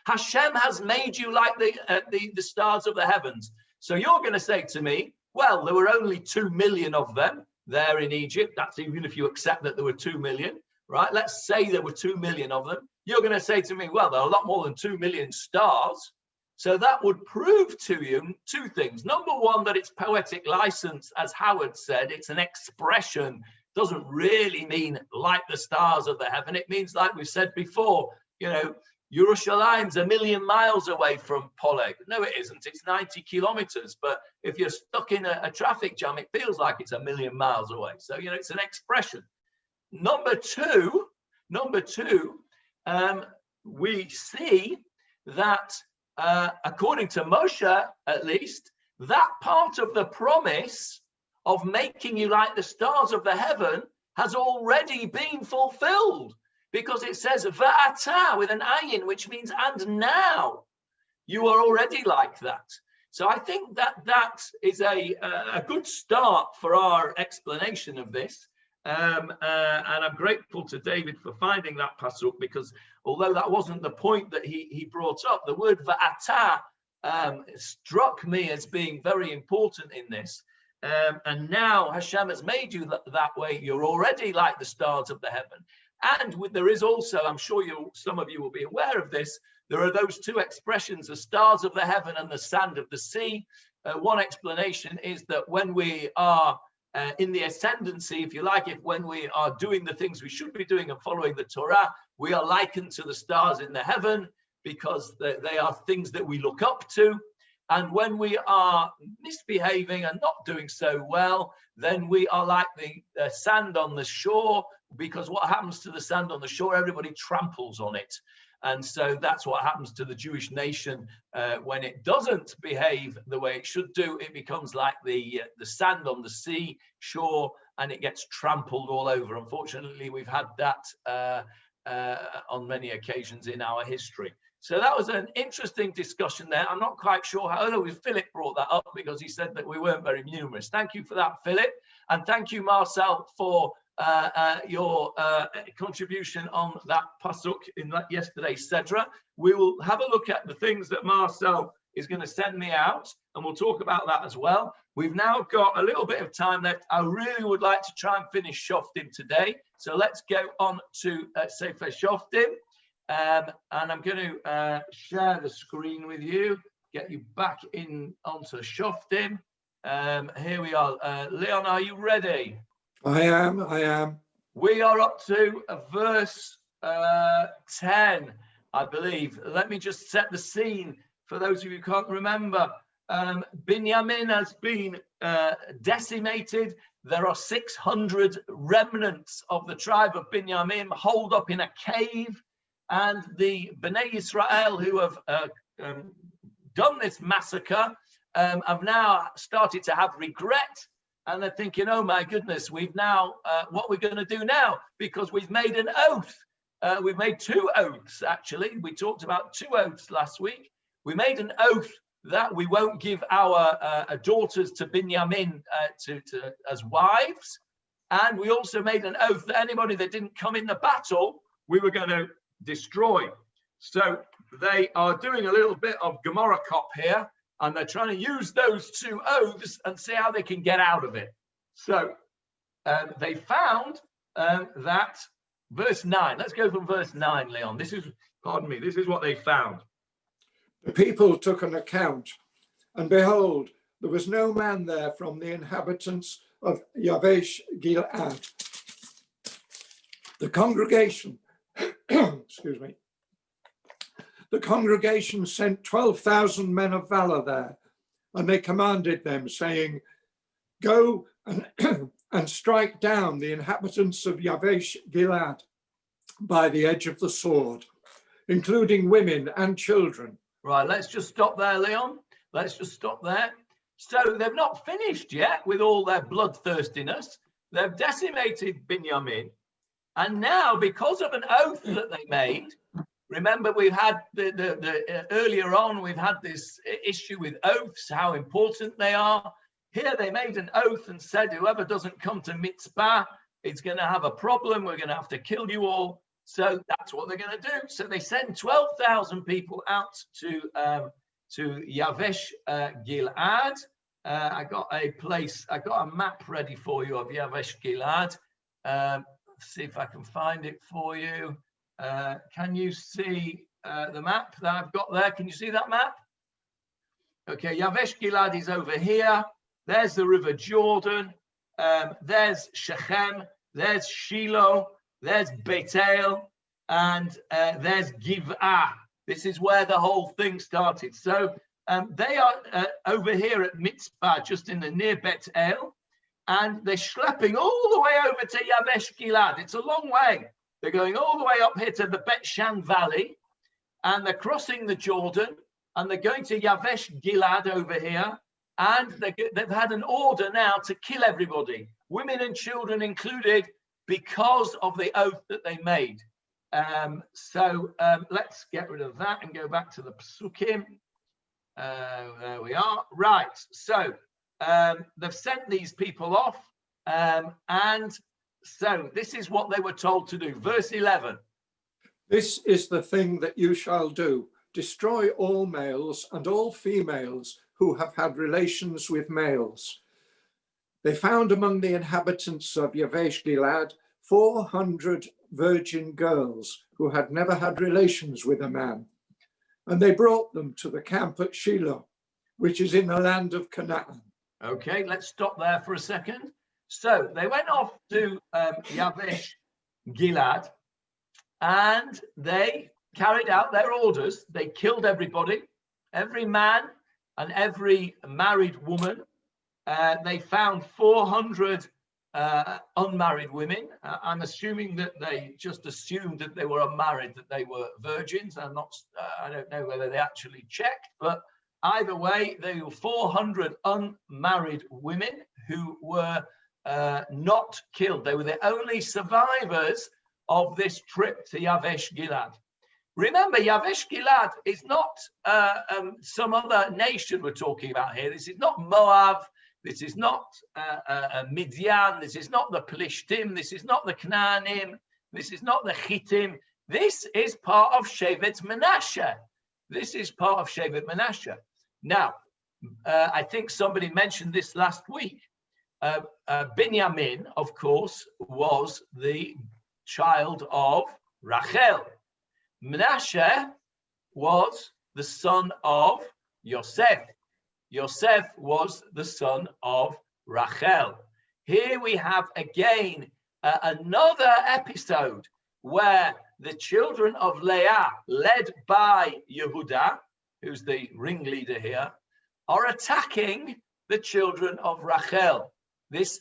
Speaker 1: Hashem has made you like the stars of the heavens. So you're going to say to me, well, there were only 2 million of them there in Egypt. That's even if you accept that there were 2 million, right? Let's say there were 2 million of them. You're going to say to me, well, there are a lot more than 2 million stars. So that would prove to you two things. Number one, that it's poetic license, as Howard said. It's an expression, doesn't really mean like the stars of the heaven. It means, like we've said before, Yerushalayim's 1,000,000 miles away from Poleg. No, it isn't. It's 90 kilometers. But if you're stuck in a traffic jam, it feels like it's 1,000,000 miles away. So, it's an expression. Number two, we see that according to Moshe, at least, that part of the promise of making you like the stars of the heaven has already been fulfilled, because it says va'ata with an ayin, which means and now you are already like that. So I think that is a good start for our explanation of this. And I'm grateful to David for finding that pasuk, because although that wasn't the point that he brought up, the word va'ata struck me as being very important in this. And now Hashem has made you that way. You're already like the stars of the heaven. And there is also, I'm sure some of you will be aware of this, there are those two expressions, the stars of the heaven and the sand of the sea. One explanation is that when we are in the ascendancy, if you like, when we are doing the things we should be doing and following the Torah, we are likened to the stars in the heaven, because they are things that we look up to. And when we are misbehaving and not doing so well, then we are like the sand on the shore, because what happens to the sand on the shore? Everybody tramples on it. And so that's what happens to the Jewish nation when it doesn't behave the way it should do. It becomes like the sand on the sea shore, and it gets trampled all over. Unfortunately, we've had that on many occasions in our history. So that was an interesting discussion there. I'm not quite sure how. Oh, Philip brought that up because he said that we weren't very numerous. Thank you for that, Philip. And thank you, Marcel, for your contribution on that pasuk in yesterday's Sedra. We will have a look at the things that Marcel is going to send me out, and we'll talk about that as well. We've now got a little bit of time left. I really would like to try and finish Shoftim today. So let's go on to Sefer Shoftim. and I'm going to share the screen with you, get you back in onto Shoftim. Here we are. Leon, are you ready?
Speaker 12: I am.
Speaker 1: We are up to verse 10, I believe. Let me just set the scene for those of you who can't remember. Binyamin has been decimated. There are 600 remnants of the tribe of Binyamin holed up in a cave, and the Bnei Israel who have done this massacre have now started to have regret, and they're thinking, oh my goodness, we've now, what we're going to do now, because we've made an oath. We've made 2 oaths, actually. We talked about 2 oaths last week. We made an oath that we won't give our daughters to Binyamin as wives. And we also made an oath that anybody that didn't come in the battle, we were going to destroy. So they are doing a little bit of Gemara cop here, and they're trying to use those 2 oaths and see how they can get out of it. So they found that verse 9, let's go from verse 9, Leon. This is what they found.
Speaker 12: The people took an account, and behold, there was no man there from the inhabitants of Yavesh Gilead. The congregation, excuse me, the congregation sent 12,000 men of valor there, and they commanded them, saying, go and strike down the inhabitants of Yavesh Gilead by the edge of the sword, including women and children.
Speaker 1: Right, let's just stop there, Leon. Let's just stop there. So they've not finished yet with all their bloodthirstiness. They've decimated Binyamin. And now, because of an oath that they made, remember we've had earlier on, we've had this issue with oaths, how important they are. Here they made an oath and said, whoever doesn't come to Mitzpah, it's going to have a problem. We're going to have to kill you all. So that's what they're going to do. So they send 12,000 people out to Yavesh Gilead. I got a map ready for you of Yavesh Gilead. See if I can find it for you. Can you see the map that I've got there? Can you see that map? Okay, Yavesh Gilead is over here. There's the River Jordan. There's Shechem. There's Shiloh. There's Bethel, and there's Giv'ah. This is where the whole thing started. So they are over here at Mitzpah, just in the near Bethel, and they're schlepping all the way over to Yavesh Gilead. It's a long way. They're going all the way up here to the Bet Shan Valley, and they're crossing the Jordan, and they're going to Yavesh Gilead over here, and they've had an order now to kill everybody, women and children included, because of the oath that they made. So let's get rid of that and go back to the Psukim. There we are. Right, so they've sent these people off, and so this is what they were told to do. Verse 11.
Speaker 12: This is the thing that you shall do. Destroy all males and all females who have had relations with males. They found among the inhabitants of Yavesh Gilead 400 virgin girls who had never had relations with a man. And they brought them to the camp at Shiloh, which is in the land of Canaan.
Speaker 1: Okay, let's stop there for a second. So they went off to Yavesh Gilead, and they carried out their orders. They killed everybody, every man and every married woman. They found 400 unmarried women. I'm assuming that they just assumed that they were unmarried, that they were virgins. I don't know whether they actually checked, but either way, there were 400 unmarried women who were not killed. They were the only survivors of this trip to Yavesh Gilead. Remember, Yavesh Gilead is not some other nation we're talking about here. This is not Moab. This is not Midian. This is not the Plishtim. This is not the Canaanim. This is not the Chittim. This is part of Shevet Menashe. This is part of Shevet Menashe. Now, I think somebody mentioned this last week. Binyamin, of course, was the child of Rachel. Menashe was the son of Yosef. Yosef was the son of Rachel. Here we have again another episode where the children of Leah, led by Yehuda, who's the ringleader here, are attacking the children of Rachel. This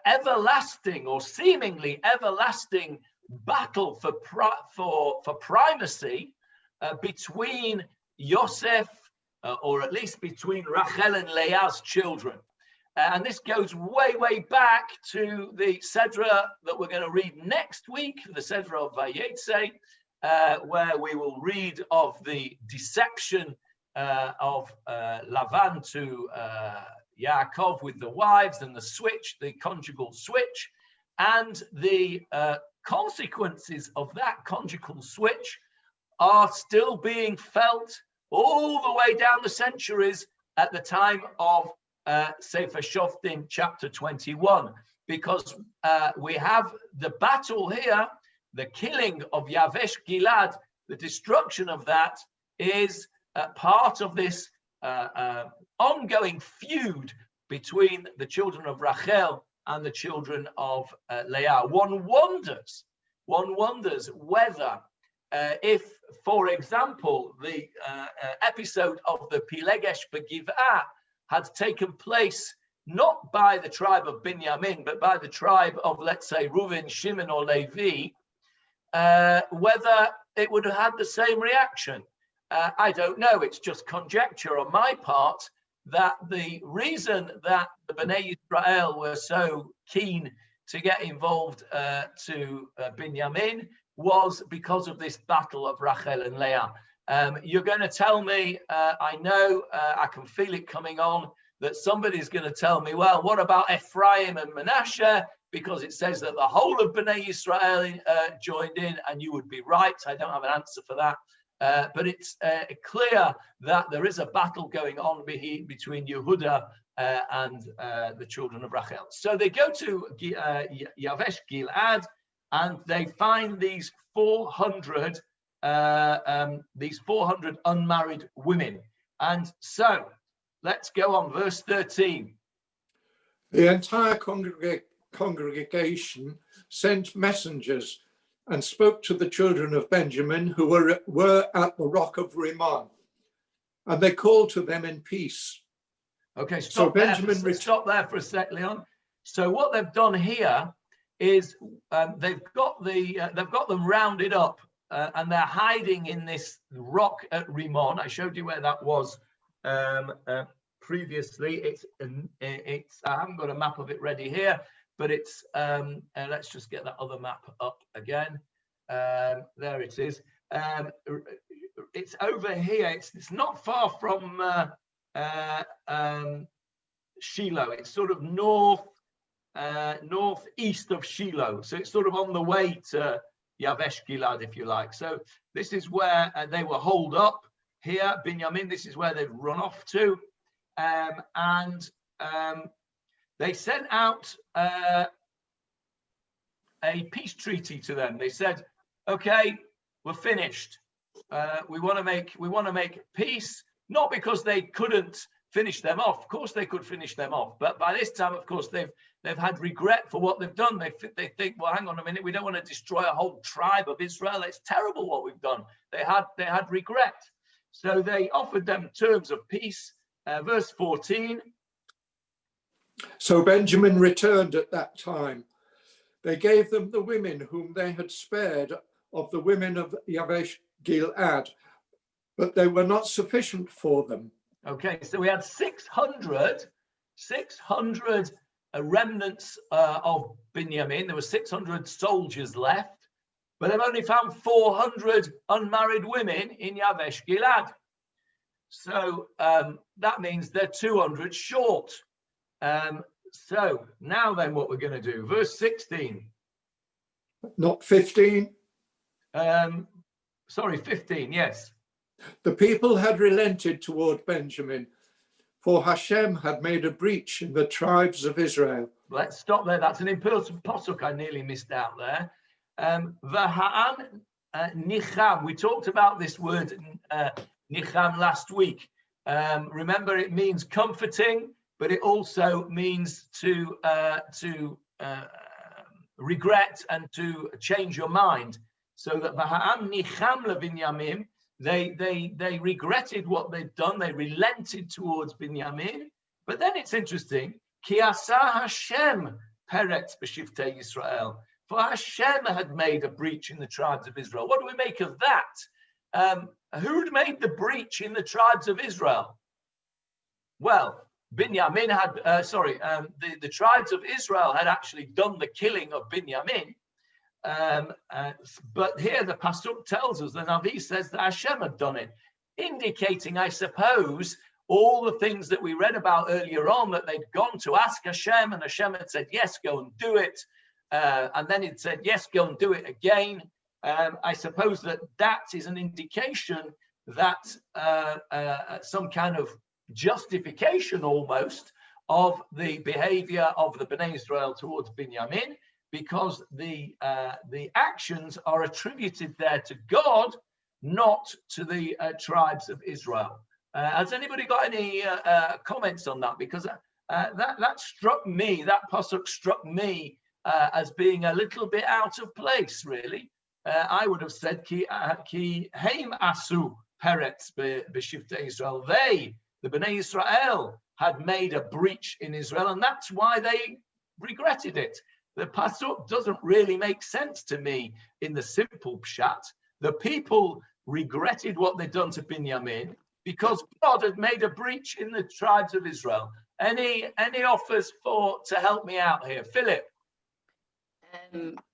Speaker 1: everlasting or seemingly everlasting battle for primacy between Yosef, or at least between Rachel and Leah's children. And this goes way, way back to the Sedra that we're going to read next week, the Sedra of Vayetze, where we will read of the deception of Lavan to Yaakov with the wives and the switch, the conjugal switch, and the consequences of that conjugal switch are still being felt all the way down the centuries at the time of Sefer Shoftim chapter 21, because we have the battle here, the killing of Yavesh Gilad, the destruction of that is part of this ongoing feud between the children of Rachel and the children of Leah. One wonders whether if, for example, the episode of the Pilegesh Begiv'ah had taken place not by the tribe of Binyamin, but by the tribe of, let's say, Reuven, Shimon, or Levi, whether it would have had the same reaction. I don't know. It's just conjecture on my part that the reason that the Bnei Israel were so keen to get involved to Binyamin was because of this battle of Rachel and Leah. You're going to tell me, I know, I can feel it coming on, that somebody's going to tell me, well, what about Ephraim and Manasseh? Because it says that the whole of Bnei Israel joined in, and you would be right. I don't have an answer for that. But it's clear that there is a battle going on between Yehuda and the children of Rachel. So they go to Yavesh Gilad, and they find these 400 unmarried women. And so let's go on, verse 13.
Speaker 12: The entire congregation sent messengers and spoke to the children of Benjamin who were at the rock of Rimmon, and they called to them in peace.
Speaker 1: Okay, stop there for a sec, Leon. So what they've done here is they've got them rounded up, and they're hiding in this rock at Rimmon. I showed you where that was previously. It's I haven't got a map of it ready here, but it's let's just get that other map up again. There it is. It's over here. It's not far from Shiloh. It's sort of northeast of Shiloh. So it's sort of on the way to Yavesh Gilad, if you like. So this is where they were holed up here, Binyamin. This is where they've run off to. And they sent out a peace treaty to them. They said, okay, we're finished. We want to make peace, not because they couldn't finish them off. Of course they could finish them off, but by this time, of course, they've had regret for what they've done. They think, well, hang on a minute, we don't want to destroy a whole tribe of Israel. It's terrible what we've done. They had regret, so they offered them terms of peace. Verse 14.
Speaker 12: So Benjamin returned at that time. They gave them the women whom they had spared of the women of Yavesh Gilad, but they were not sufficient for them.
Speaker 1: Okay, so we had 600 remnants of Binyamin. There were 600 soldiers left, but they've only found 400 unmarried women in Yavesh Gilad. So that means they're 200 short. So now then what we're going to do, verse 16.
Speaker 12: Not 15?
Speaker 1: Sorry, 15, yes.
Speaker 12: The people had relented toward Benjamin, for Hashem had made a breach in the tribes of Israel.
Speaker 1: Let's stop there. That's an important pasuk I nearly missed out there. V'ha'an nicham. We talked about this word nicham last week. Remember, it means comforting, but it also means to regret and to change your mind. So that v'ha'am nicham leBinyamin, they regretted what they'd done. They relented towards Binyamin. But then it's interesting. Ki asa Hashem peretz b'shiftei Yisrael. For Hashem had made a breach in the tribes of Israel. What do we make of that? Who'd made the breach in the tribes of Israel? Well, Binyamin had, the tribes of Israel had actually done the killing of Binyamin. But here the Pasuk tells us, the Navi says that Hashem had done it, indicating, I suppose, all the things that we read about earlier on, that they'd gone to ask Hashem, and Hashem had said, yes, go and do it. And then it said, yes, go and do it again. I suppose that is an indication that some kind of justification almost of the behavior of the Bnei Israel towards Binyamin, because the actions are attributed there to God, not to the tribes of Israel. Has anybody got any comments on that? Because that struck me, that pasuk struck me as being a little bit out of place, really. I would have said, ki heim asu peretz b'shiftei Israel. They, the Bnei Israel, had made a breach in Israel, and that's why they regretted it. The pasuk doesn't really make sense to me in the simple pshat. The people regretted what they'd done to Binyamin because God had made a breach in the tribes of Israel. Any offers to help me out here? Philip?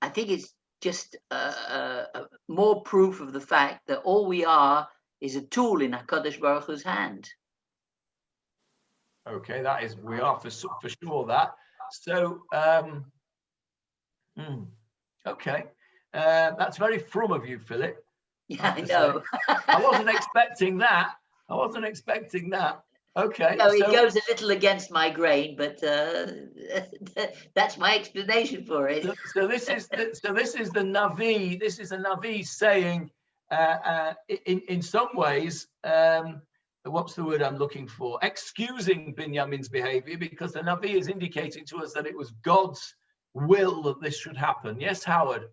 Speaker 7: I think it's just more proof of the fact that all we are is a tool in HaKadosh Baruch Hu's hand.
Speaker 1: Okay, we are for sure that. So, okay, that's very frum of you, Philip.
Speaker 7: Yeah, I know.
Speaker 1: I wasn't expecting that. Okay.
Speaker 7: No, it goes a little against my grain, but that's my explanation for it.
Speaker 1: So this is the Navi. This is a Navi saying, in some ways, what's the word I'm looking for? Excusing Binyamin's behavior, because the Navi is indicating to us that it was God's will that this should happen. Yes, Howard?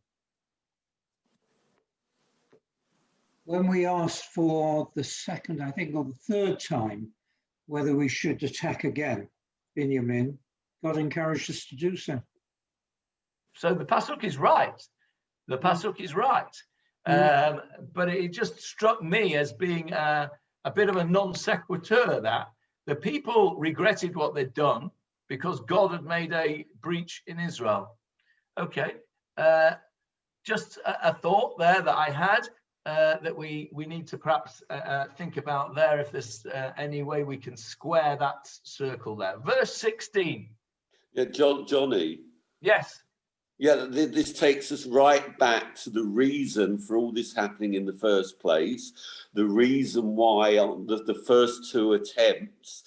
Speaker 3: When we asked for the second, I think, or the third time, whether we should attack again Binyamin, God encouraged us to do so.
Speaker 1: So the pasuk is right. But it just struck me as being a bit of a non sequitur, that the people regretted what they'd done because God had made a breach in Israel. Okay, just a thought there that I had that we need to perhaps think about there, if there's any way we can square that circle there. Verse 16.
Speaker 8: Yeah, Johnny.
Speaker 1: Yes.
Speaker 8: Yeah, this takes us right back to the reason for all this happening in the first place. The reason why the first two attempts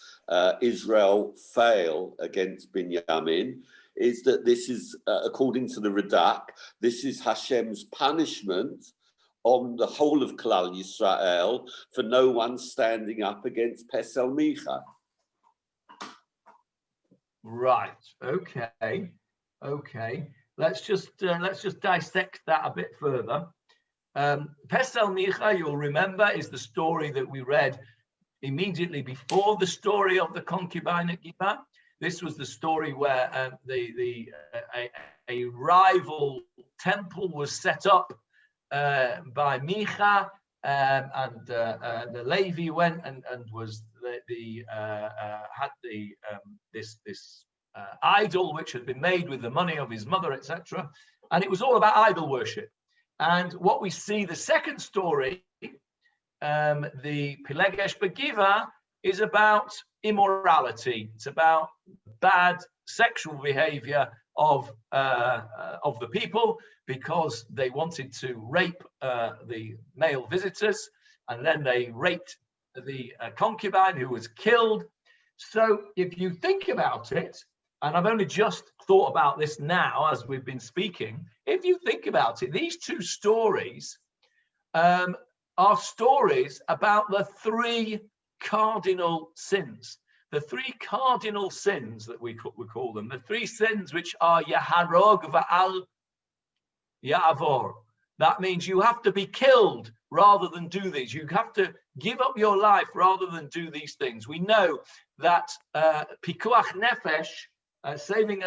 Speaker 8: Israel fail against Binyamin is that this is, according to the Radak, this is Hashem's punishment on the whole of Klal Yisrael for no one standing up against Pesel Micha.
Speaker 1: Right. Okay. Let's just dissect that a bit further. Pesel Micha, you'll remember, is the story that we read immediately before the story of the concubine at Gib'ah. This was the story where a rival temple was set up by Micha, and the Levi went and was had this idol which had been made with the money of his mother, etc. And it was all about idol worship. And what we see, the second story, the Pilegesh Begiva, is about immorality. It's about bad sexual behavior of the people, because they wanted to rape the male visitors, and then they raped the concubine who was killed. So if you think about it, and I've only just thought about this now as we've been speaking, if you think about it, these two stories are stories about the three cardinal sins. The three cardinal sins that we call them, the three sins which are Yaharog va'al Ya'avor. That means you have to be killed rather than do these. You have to give up your life rather than do these things. We know that pikuach nefesh, saving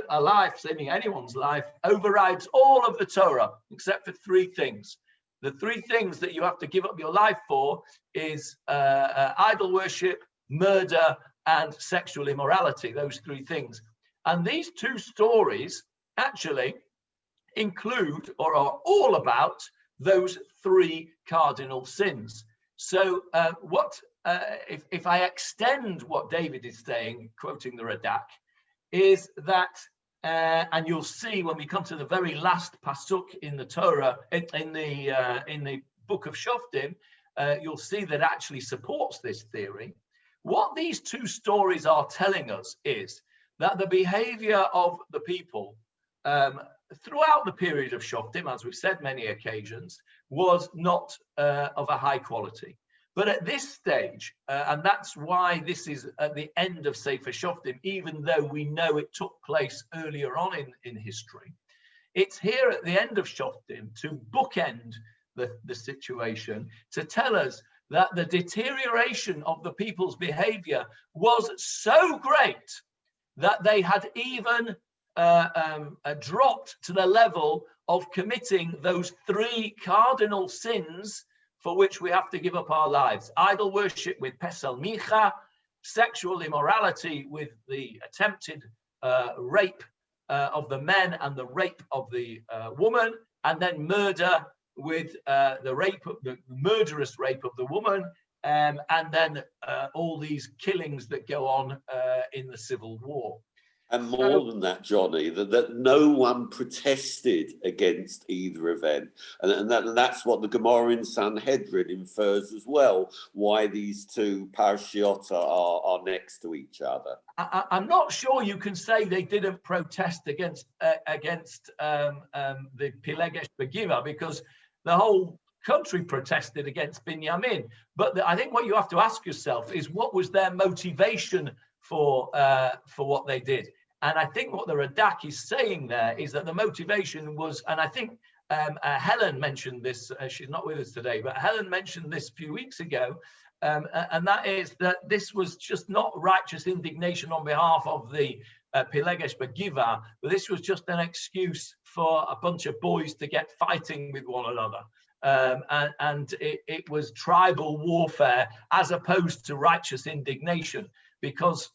Speaker 1: a life, saving anyone's life, overrides all of the Torah except for three things. The three things that you have to give up your life for is idol worship, murder, and sexual immorality, those three things. And these two stories actually include or are all about those three cardinal sins. So if I extend what David is saying, quoting the Radak, is that, and you'll see when we come to the very last pasuk in the Torah, in the book of Shoftim, you'll see that actually supports this theory. What these two stories are telling us is that the behavior of the people throughout the period of Shoftim, as we've said many occasions, was not of a high quality. But at this stage, and that's why this is at the end of Sefer Shoftim, even though we know it took place earlier on in history, it's here at the end of Shoftim to bookend the situation, to tell us that the deterioration of the people's behavior was so great that they had even dropped to the level of committing those three cardinal sins for which we have to give up our lives: idol worship with pesel micha, sexual immorality with the attempted rape of the men and the rape of the woman, and then murder with the murderous rape of the woman, and then all these killings that go on in the civil war.
Speaker 8: And more than that, Johnny, that no one protested against either event. And that's what the Gemara in Sanhedrin infers as well, why these two parashiot are next to each other.
Speaker 1: I'm not sure you can say they didn't protest against the Pilegesh Begiva, because the whole country protested against Binyamin. But I think what you have to ask yourself is, what was their motivation for what they did? And I think what the Radak is saying there is that the motivation was, and I think Helen mentioned this, she's not with us today, but Helen mentioned this a few weeks ago, and that is that this was just not righteous indignation on behalf of the Pilegesh Begiva, but this was just an excuse for a bunch of boys to get fighting with one another. And it was tribal warfare as opposed to righteous indignation, because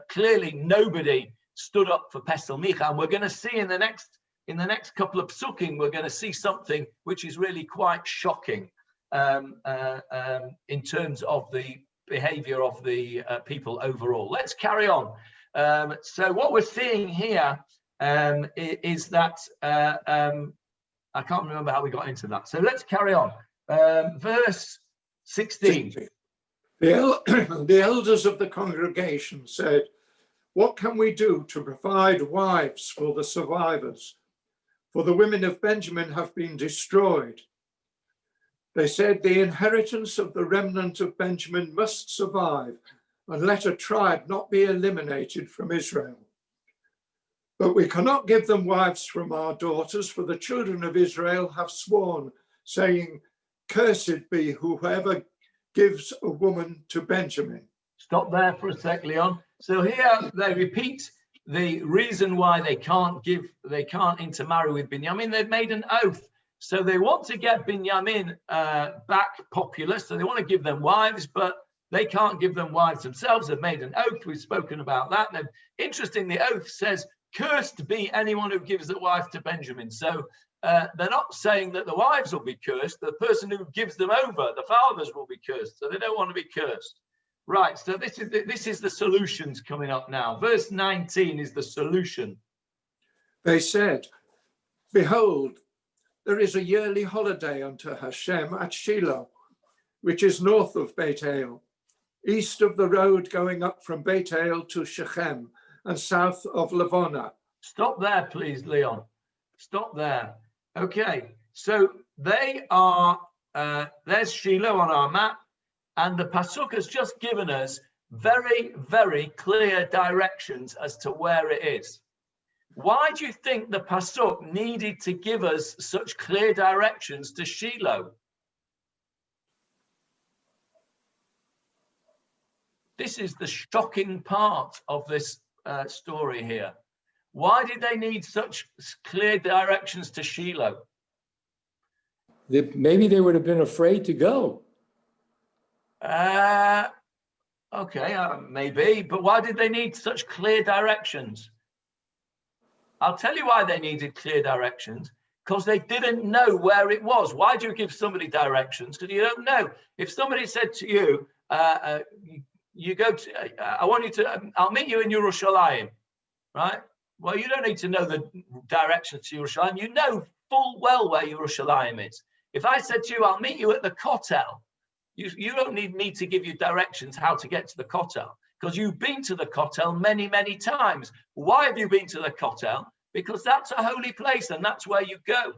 Speaker 1: clearly nobody stood up for Pesel Micha. And we're going to see in the next couple of psukim, we're going to see something which is really quite shocking in terms of the behavior of the people overall. Let's carry on. So what we're seeing here is that I can't remember how we got into that. So let's carry on. Verse 16.
Speaker 12: The elders of the congregation said, "What can we do to provide wives for the survivors? For the women of Benjamin have been destroyed." They said, "The inheritance of the remnant of Benjamin must survive, and let a tribe not be eliminated from Israel. But we cannot give them wives from our daughters, for the children of Israel have sworn, saying, 'Cursed be whoever gives a woman to Benjamin.'"
Speaker 1: Stop there for a sec, Leon. So here they repeat the reason why they can't intermarry with Binyamin. They've made an oath. So they want to get Binyamin back populous. So they want to give them wives, but they can't give them wives themselves. They've made an oath. We've spoken about that. And interesting, the oath says, "Cursed be anyone who gives a wife to Benjamin." So they're not saying that the wives will be cursed. The person who gives them over, the fathers, will be cursed. So they don't want to be cursed. Right, so this is the solutions coming up now. Verse 19 is the solution.
Speaker 12: They said, "Behold, there is a yearly holiday unto Hashem at Shiloh, which is north of Beit El, east of the road going up from Beit El to Shechem, and south of Lavona."
Speaker 1: Stop there, please, Leon. Stop there. Okay, so they are, there's Shiloh on our map, and the Pasuk has just given us very, very clear directions as to where it is. Why do you think the Pasuk needed to give us such clear directions to Shiloh? This is the shocking part of this story here. Why did they need such clear directions to Shiloh?
Speaker 10: Maybe they would have been afraid to go.
Speaker 1: Okay, maybe, but why did they need such clear directions? I'll tell you why they needed clear directions. Because they didn't know where it was. Why do you give somebody directions? Because you don't know. If somebody said to you, you go to, I want you to, I'll meet you in Yerushalayim, right? Well, you don't need to know the directions to Yerushalayim. You know full well where Yerushalayim is. If I said to you, I'll meet you at the Kotel, you don't need me to give you directions how to get to the Kotel, because you've been to the Kotel many, many times. Why have you been to the Kotel? Because that's a holy place and that's where you go,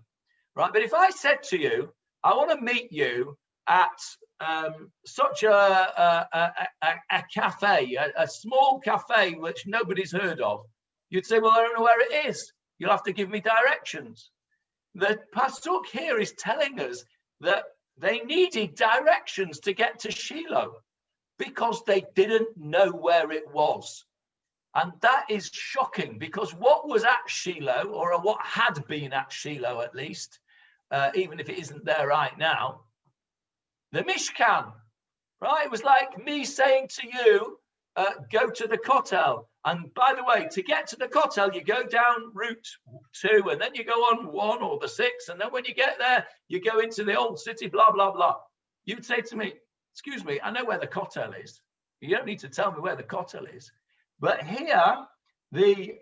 Speaker 1: right? But if I said to you, I want to meet you at such a cafe, a small cafe which nobody's heard of, you'd say, well, I don't know where it is. You'll have to give me directions. The Pasuk here is telling us that they needed directions to get to Shiloh because they didn't know where it was. And that is shocking, because what was at Shiloh, or what had been at Shiloh at least, even if it isn't there right now, the Mishkan, right? It was like me saying to you, go to the Kotel. And by the way, to get to the Kotel, you go down Route 2, and then you go on 1 or the 6, and then when you get there, you go into the old city, blah, blah, blah. You'd say to me, excuse me, I know where the Kotel is. You don't need to tell me where the Kotel is. But here, the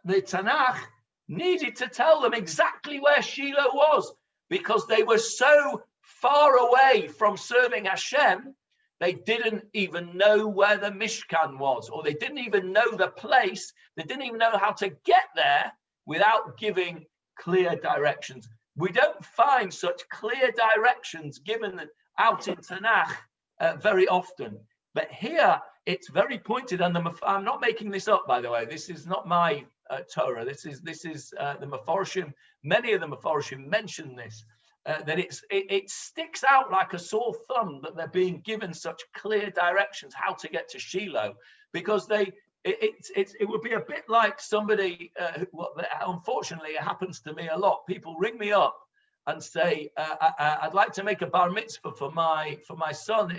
Speaker 1: Tanakh needed to tell them exactly where Shiloh was, because they were so far away from serving Hashem, they didn't even know where the Mishkan was, or they didn't even know the place. They didn't even know how to get there without giving clear directions. We don't find such clear directions given out in Tanakh very often. But here, it's very pointed, and I'm not making this up, by the way. This is not my Torah. This is the Meforshim. Many of the Meforshim mention this, that it sticks out like a sore thumb that they're being given such clear directions how to get to Shiloh, because it would be a bit like somebody. Unfortunately, it happens to me a lot. People ring me up and say, "I'd like to make a bar mitzvah for my son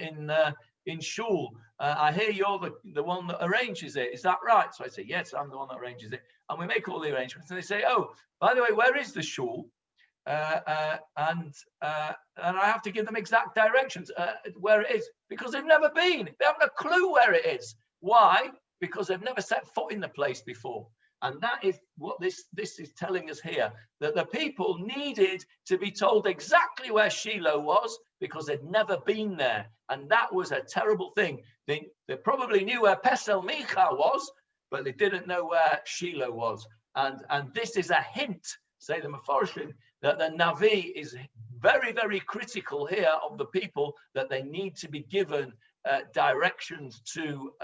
Speaker 1: in shul. I hear you're the one that arranges it. Is that right?" So I say, yes, I'm the one that arranges it. And we make all the arrangements. And they say, oh, by the way, where is the shul? And I have to give them exact directions where it is, because they've never been. They haven't a clue where it is. Why? Because they've never set foot in the place before. And that is what this is telling us here, that the people needed to be told exactly where Shiloh was, because they'd never been there. And that was a terrible thing. They probably knew where Pesel Micha was, but they didn't know where Shiloh was. And this is a hint, say the Meforshim, that the Navi is very, very critical here of the people, that they need to be given directions to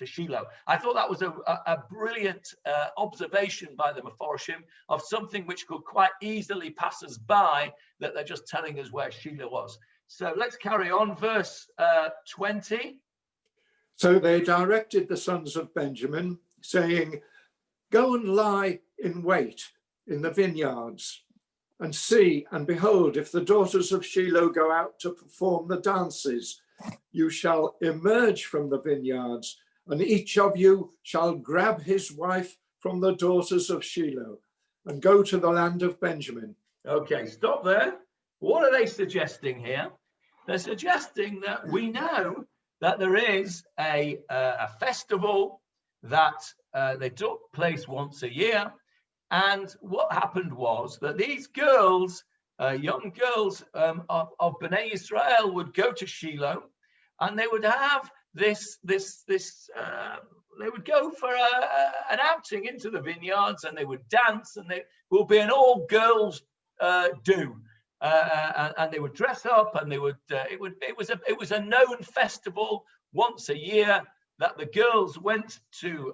Speaker 1: Shiloh. I thought that was a brilliant observation by the Meforshim of something which could quite easily pass us by, that they're just telling us where Shiloh was. So let's carry on, verse 20.
Speaker 12: So they directed the sons of Benjamin, saying, go and lie in wait in the vineyards, and see and behold, if the daughters of Shiloh go out to perform the dances, you shall emerge from the vineyards, and each of you shall grab his wife from the daughters of Shiloh and go to the land of Benjamin.
Speaker 1: Okay, stop there. What are they suggesting here? They're suggesting that we know that there is a festival that they took place once a year. And what happened was that these girls, young girls of Bnei Israel, would go to Shiloh, and they would have they would go for an outing into the vineyards, and they would dance, and they will be an all-girls do. and they would dress up, and they would. It was a known festival once a year that the girls went to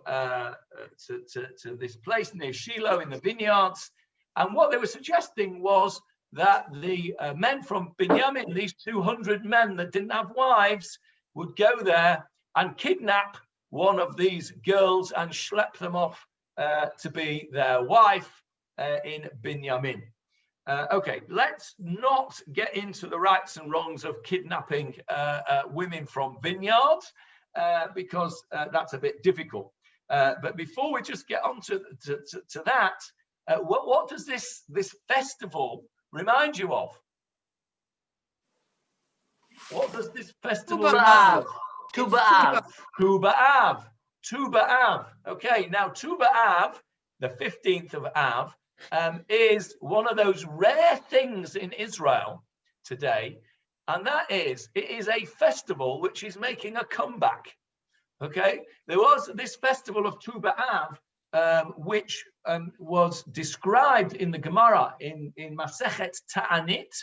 Speaker 1: this place near Shiloh in the vineyards, and what they were suggesting was that the men from Binyamin, these 200 men that didn't have wives, would go there and kidnap one of these girls and schlep them off to be their wife in Binyamin. Okay, let's not get into the rights and wrongs of kidnapping women from vineyards because that's a bit difficult. But before we just get on to that, what does this festival remind you of? What does this festival remind you of? Tu B'Av. Okay, now Tu B'Av, the 15th of Av, is one of those rare things in Israel today, and that is, it is a festival which is making a comeback. Okay, there was this festival of Tu B'Av, which was described in the Gemara in Masechet Ta'anit.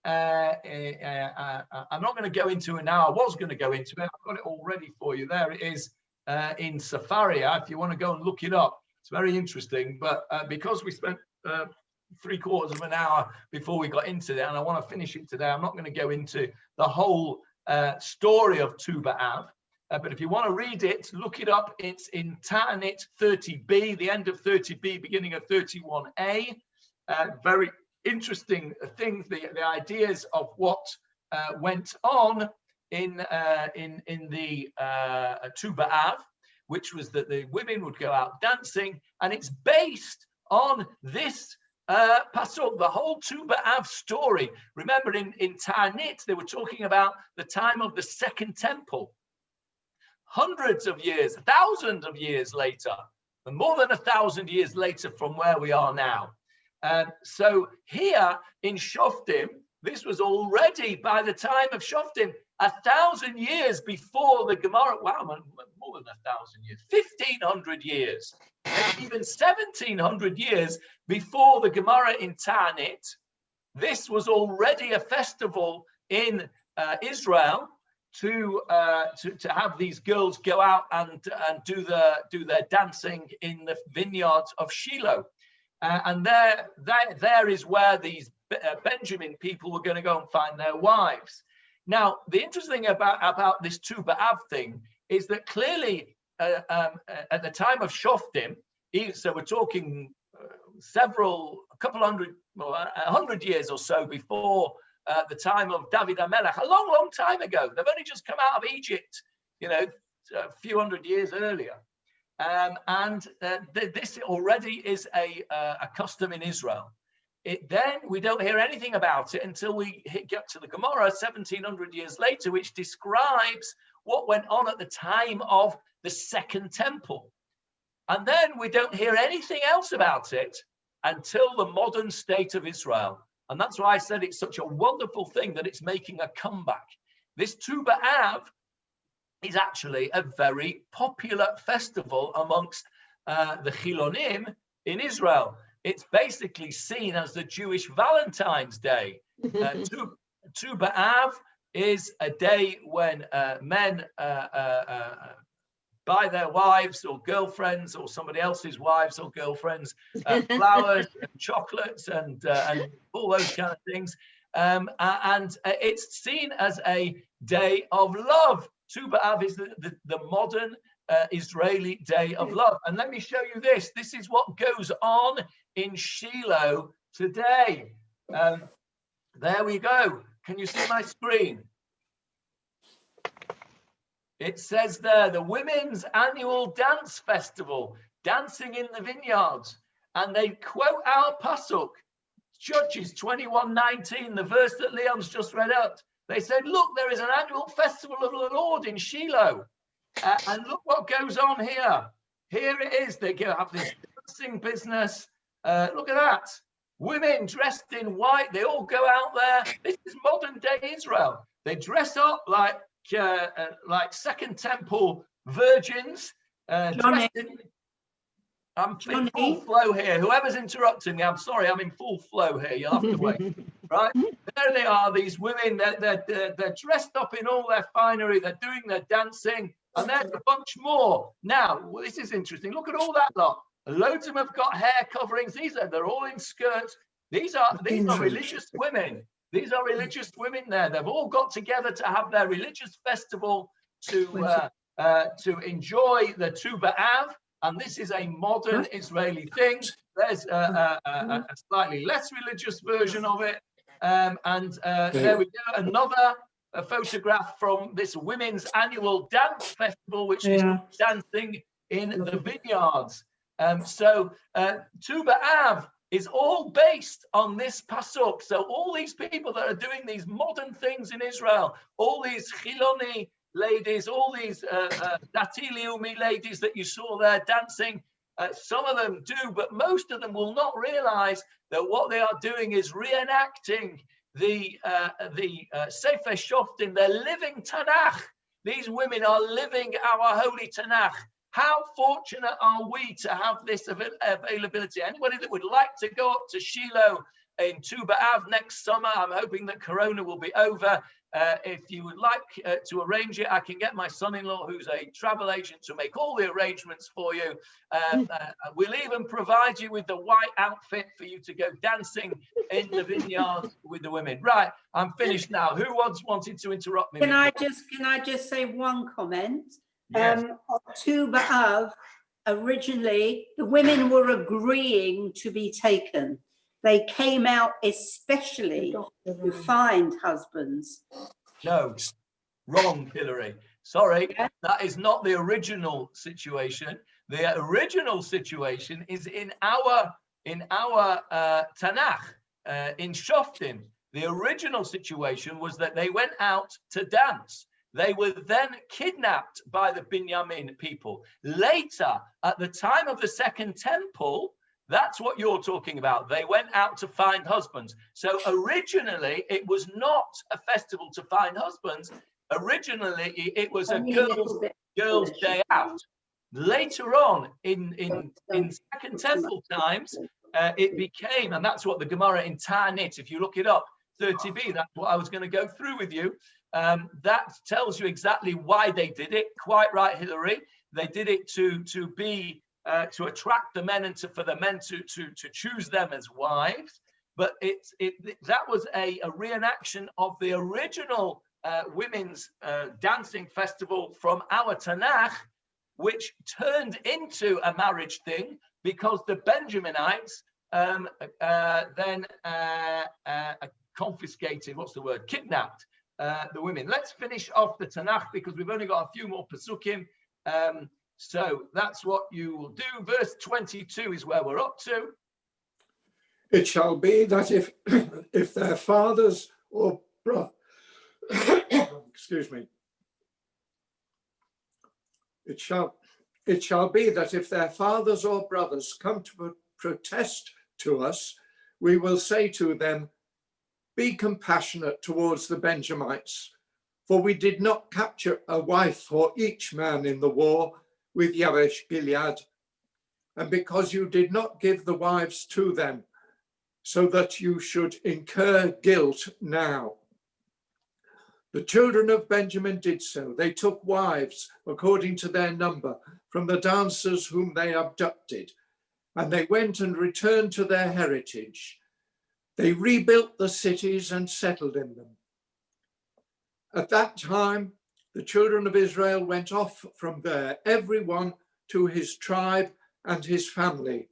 Speaker 1: I'm not going to go into it now. I was going to go into it. I've got it all ready for you. There it is in Sefaria. If you want to go and look it up, it's very interesting. But because we spent 3/4 of an hour before we got into that, and I want to finish it today, I'm not going to go into the whole story of Tu B'Av. But if you want to read it, look it up. It's in Ta'anit 30b, the end of 30b, beginning of 31a. Very interesting things, the ideas of what went on in the Tu B'Av, which was that the women would go out dancing, and it's based on this pasuk, the whole Tu B'Av story. Remember, in Ta'anit, they were talking about the time of the Second Temple. Hundreds of years, thousands of years later, and more than 1,000 years later from where we are now. So here in Shoftim, this was already, by the time of Shoftim, 1,000 years before the Gemara. Wow, more than 1,000 years, 1,500 years, even 1,700 years before the Gemara in Ta'anit. This was already a festival in Israel to have these girls go out and do their dancing in the vineyards of Shiloh. And there is where these Benjamin people were going to go and find their wives. Now, the interesting thing about this Tu B'Av thing is that clearly at the time of Shoftim, so we're talking a couple hundred, 100 years or so before the time of David HaMelech, a long time ago. They've only just come out of Egypt, a few hundred years earlier. This already is a custom in Israel. Then we don't hear anything about it until we get to the Gemara 1,700 years later, which describes what went on at the time of the Second Temple. And then we don't hear anything else about it until the modern state of Israel. And that's why I said it's such a wonderful thing that it's making a comeback. This Tu B'Av is actually a very popular festival amongst the Chilonim in Israel. It's basically seen as the Jewish Valentine's Day. Tu B'Av is a day when men buy their wives or girlfriends or somebody else's wives or girlfriends flowers and chocolates and all those kind of things. And it's seen as a day of love. Tu B'Av is the modern Israeli day of love. And let me show you this. This is what goes on in Shiloh today. There we go. Can you see my screen? It says there, the Women's Annual Dance Festival, dancing in the vineyards. And they quote our pasuk, Judges 21:19, the verse that Leon's just read out. They said, look, there is an annual festival of the Lord in Shiloh. And look what goes on here. Here it is. They have this dancing business. Look at that. Women dressed in white. They all go out there. This is modern day Israel. They dress up like Second Temple virgins. I'm in full flow here. Whoever's interrupting me, I'm sorry, I'm in full flow here. You'll have to wait. right? There they are, these women, they're dressed up in all their finery, they're doing their dancing, and there's a bunch more. Now, well, this is interesting. Look at all that lot. Loads of them have got hair coverings. They're all in skirts. These are religious women. These are religious women there. They've all got together to have their religious festival to enjoy the Tu B'Av, and this is a modern Israeli thing. There's a slightly less religious version of it, and there we go. Another photograph from this women's annual dance festival, which is dancing in the vineyards. So Tu B'Av is all based on this pasuk. So all these people that are doing these modern things in Israel, all these Chiloni ladies, all these Dati Leumi ladies that you saw there dancing, some of them do, but most of them will not realize that what they are doing is reenacting the Sefer Shoftim. They're living Tanakh. These women are living our holy Tanakh. How fortunate are we to have this availability? Anybody that would like to go up to Shiloh in Tu B'Av next summer, I'm hoping that Corona will be over. If you would like to arrange it, I can get my son-in-law, who's a travel agent, to make all the arrangements for you. We'll even provide you with the white outfit for you to go dancing in the vineyard with the women. Right, I'm finished now. Who wanted to interrupt me?
Speaker 11: Can I just say one comment?
Speaker 1: Yes.
Speaker 11: On Tu B'Av, originally the women were agreeing to be taken. They came out especially to find husbands.
Speaker 1: No, wrong, Hillary. Sorry, that is not the original situation. The original situation is in our Tanakh, in Shoftim. The original situation was that they went out to dance. They were then kidnapped by the Binyamin people. Later, at the time of the Second Temple, that's what you're talking about. They went out to find husbands. So originally, it was not a festival to find husbands. Originally, it was a girls' day out. Later on, in Second Temple times, it became, and that's what the Gemara in Ta'anit, if you look it up, 30b, that's what I was going to go through with you. That tells you exactly why they did it. Quite right, Hillary. They did it to attract the men and for the men to choose them as wives. But that was a reenaction of the original women's dancing festival from our Tanakh, which turned into a marriage thing because the Benjaminites then confiscated, kidnapped the women. Let's finish off the Tanakh because we've only got a few more Pesukim. So that's what you will do. Verse 22 is where we're up to.
Speaker 12: It shall be that if their fathers or brothers, excuse me. It shall be that if their fathers or brothers come to protest to us, we will say to them, be compassionate towards the Benjamites, for we did not capture a wife for each man in the war with Yabesh Gilead, and because you did not give the wives to them, so that you should incur guilt now. The children of Benjamin did so. They took wives according to their number from the dancers whom they abducted, and they went and returned to their heritage. They rebuilt the cities and settled in them. At that time, the children of Israel went off from there, everyone to his tribe and his family.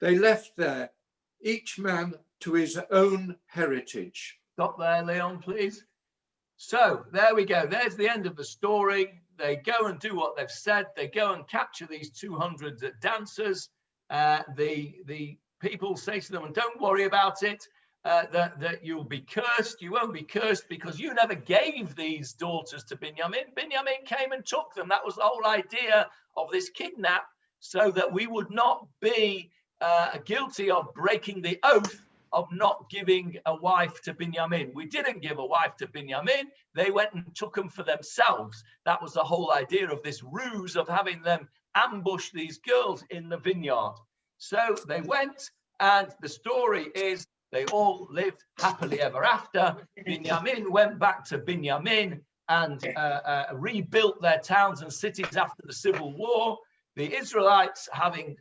Speaker 12: They left there, each man to his own heritage.
Speaker 1: Stop there, Leon, please. So there we go. There's the end of the story. They go and do what they've said. They go and capture these 200 dancers. The people say to them, and don't worry about it, that you'll be cursed. You won't be cursed because you never gave these daughters to Binyamin. Binyamin came and took them. That was the whole idea of this kidnap, so that we would not be guilty of breaking the oath of not giving a wife to Binyamin. We didn't give a wife to Binyamin. They went and took them for themselves. That was the whole idea of this ruse of having them ambush these girls in the vineyard. So they went, and the story is They all lived happily ever after. Binyamin went back to Binyamin and rebuilt their towns and cities after the civil war. The Israelites, having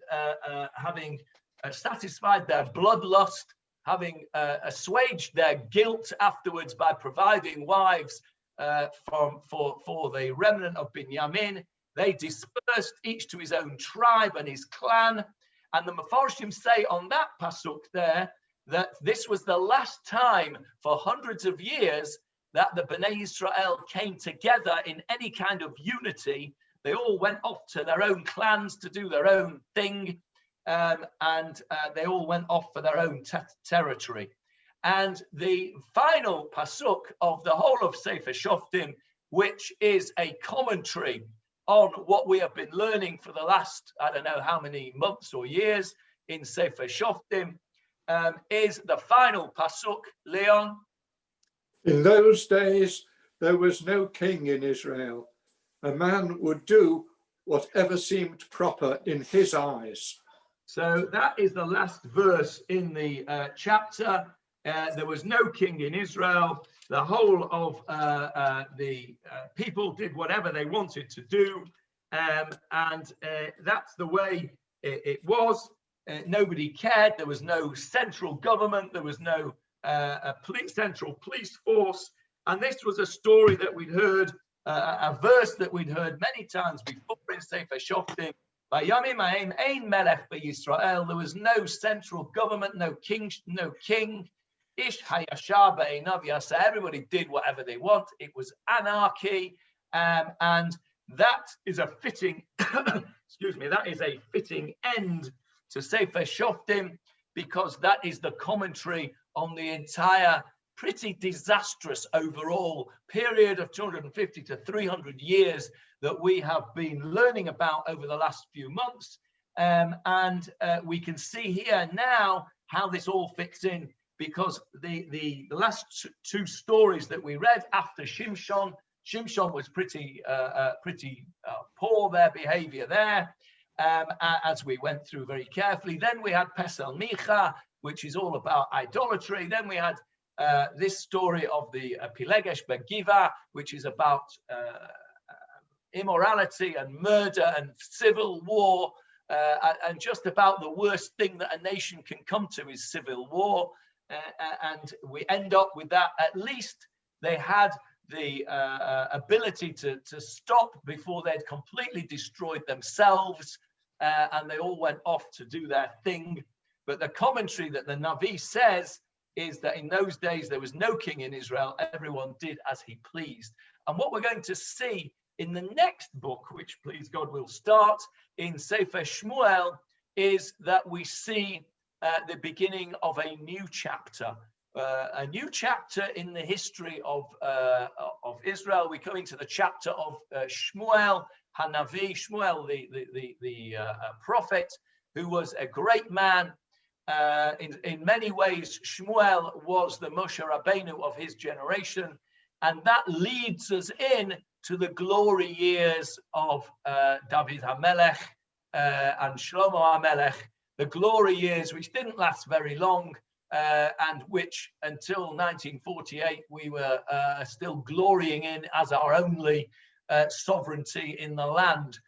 Speaker 1: satisfied their bloodlust, having assuaged their guilt afterwards by providing wives for the remnant of Binyamin, they dispersed each to his own tribe and his clan. And the Mefarshim say on that pasuk there that this was the last time for hundreds of years that the Bnei Israel came together in any kind of unity. They all went off to their own clans to do their own thing, and they all went off for their own territory. And the final pasuk of the whole of Sefer Shoftim, which is a commentary on what we have been learning for the last, I don't know how many months or years in Sefer Shoftim, is the final pasuk, Leon.
Speaker 12: In those days, there was no king in Israel. A man would do whatever seemed proper in his eyes.
Speaker 1: So that is the last verse in the chapter. There was no king in Israel. The whole of the people did whatever they wanted to do. And that's the way it was. Nobody cared. There was no central government. There was no central police force. And this was a story that we'd heard, a verse that we'd heard many times before in Sefer Shoftim. There was no central government, no king. Everybody did whatever they want. It was anarchy, and that is a fitting, excuse me, that is a fitting end to Sefer Shoftim, because that is the commentary on the entire pretty disastrous overall period of 250 to 300 years that we have been learning about over the last few months. And we can see here now how this all fits in, because the last two stories that we read after Shimshon was pretty poor, their behavior there, as we went through very carefully. Then we had Pesel Micha, which is all about idolatry. Then we had this story of the Pilegesh Begiva, which is about immorality and murder and civil war, and just about the worst thing that a nation can come to is civil war. And we end up with that. At least they had the ability to stop before they'd completely destroyed themselves, and they all went off to do their thing. But the commentary that the Navi says is that in those days there was no king in Israel. Everyone did as he pleased. And what we're going to see in the next book, which please God will start in Sefer Shmuel, is that we see the beginning of a new chapter in the history of Israel. We come into the chapter of Shmuel Hanavi, Shmuel the prophet, who was a great man. In many ways, Shmuel was the Moshe Rabbeinu of his generation, and that leads us in to the glory years of David HaMelech and Shlomo HaMelech, the glory years which didn't last very long, and which until 1948 we were still glorying in as our only sovereignty in the land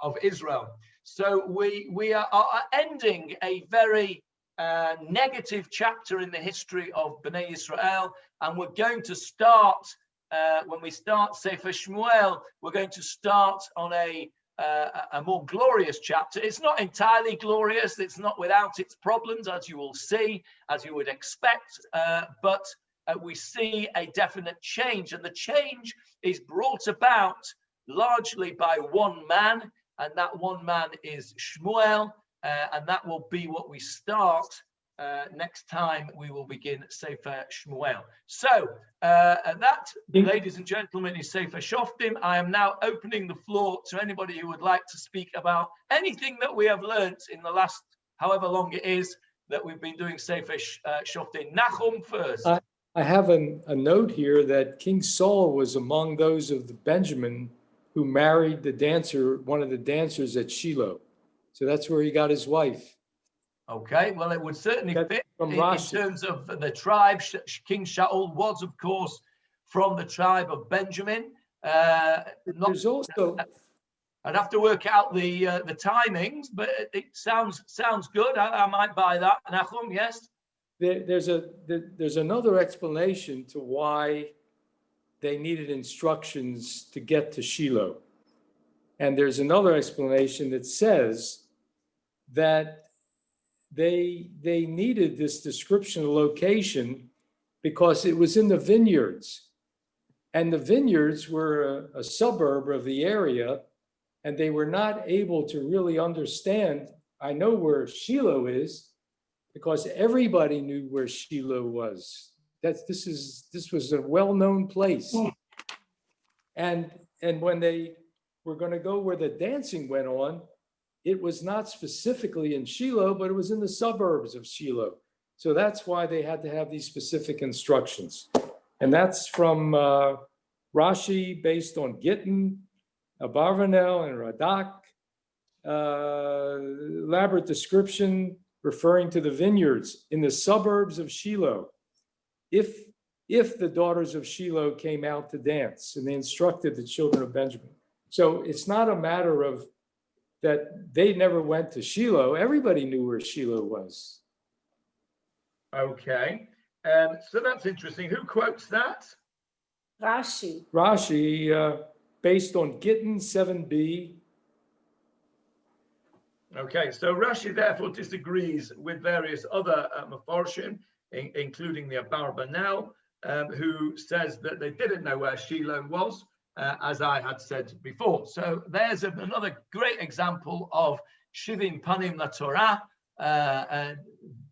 Speaker 1: of Israel. So we are ending a very negative chapter in the history of Bnei Israel, and we're going to start, when we start Sefer Shmuel, we're going to start on a more glorious chapter. It's not entirely glorious, it's not without its problems, as you will see, as you would expect, but we see a definite change, and the change is brought about largely by one man, and that one man is Shmuel, and that will be what we start next time we will begin Sefer Shmuel. So that, ladies and gentlemen, is Sefer Shoftim. I am now opening the floor to anybody who would like to speak about anything that we have learned in the last, however long it is, that we've been doing Sefer Shoftim. Nachum first.
Speaker 10: I have a note here that King Saul was among those of the Benjamin who married the dancer, one of the dancers at Shiloh. So that's where he got his wife.
Speaker 1: Okay, well, it would certainly fit
Speaker 10: from
Speaker 1: in
Speaker 10: Rashi.
Speaker 1: terms of the tribe. King Shaul was, of course, from the tribe of Benjamin.
Speaker 10: There's also,
Speaker 1: I'd have to work out the timings, but it sounds good. I might buy that. Nachum, yes.
Speaker 10: there's another explanation to why they needed instructions to get to Shiloh. And there's another explanation that says that they needed this description of location because it was in the vineyards. And the vineyards were a suburb of the area, and they were not able to really understand, I know where Shiloh is, because everybody knew where Shiloh was. This was a well-known place. And when they were going to go where the dancing went on, it was not specifically in Shiloh, but it was in the suburbs of Shiloh. So that's why they had to have these specific instructions. And that's from Rashi, based on Gittin, Abarvanel, and Radak. Elaborate description referring to the vineyards in the suburbs of Shiloh. If the daughters of Shiloh came out to dance, and they instructed the children of Benjamin. So it's not a matter of that they never went to Shiloh. Everybody knew where Shiloh was.
Speaker 1: Okay, so that's interesting. Who quotes that?
Speaker 6: Rashi.
Speaker 10: Rashi, based on Gittin 7b.
Speaker 1: Okay, so Rashi therefore disagrees with various other Mefarshim, including the Abarbanel, who says that they didn't know where Shiloh was, as I had said before. So there's another great example of Shivim Panim LaTorah,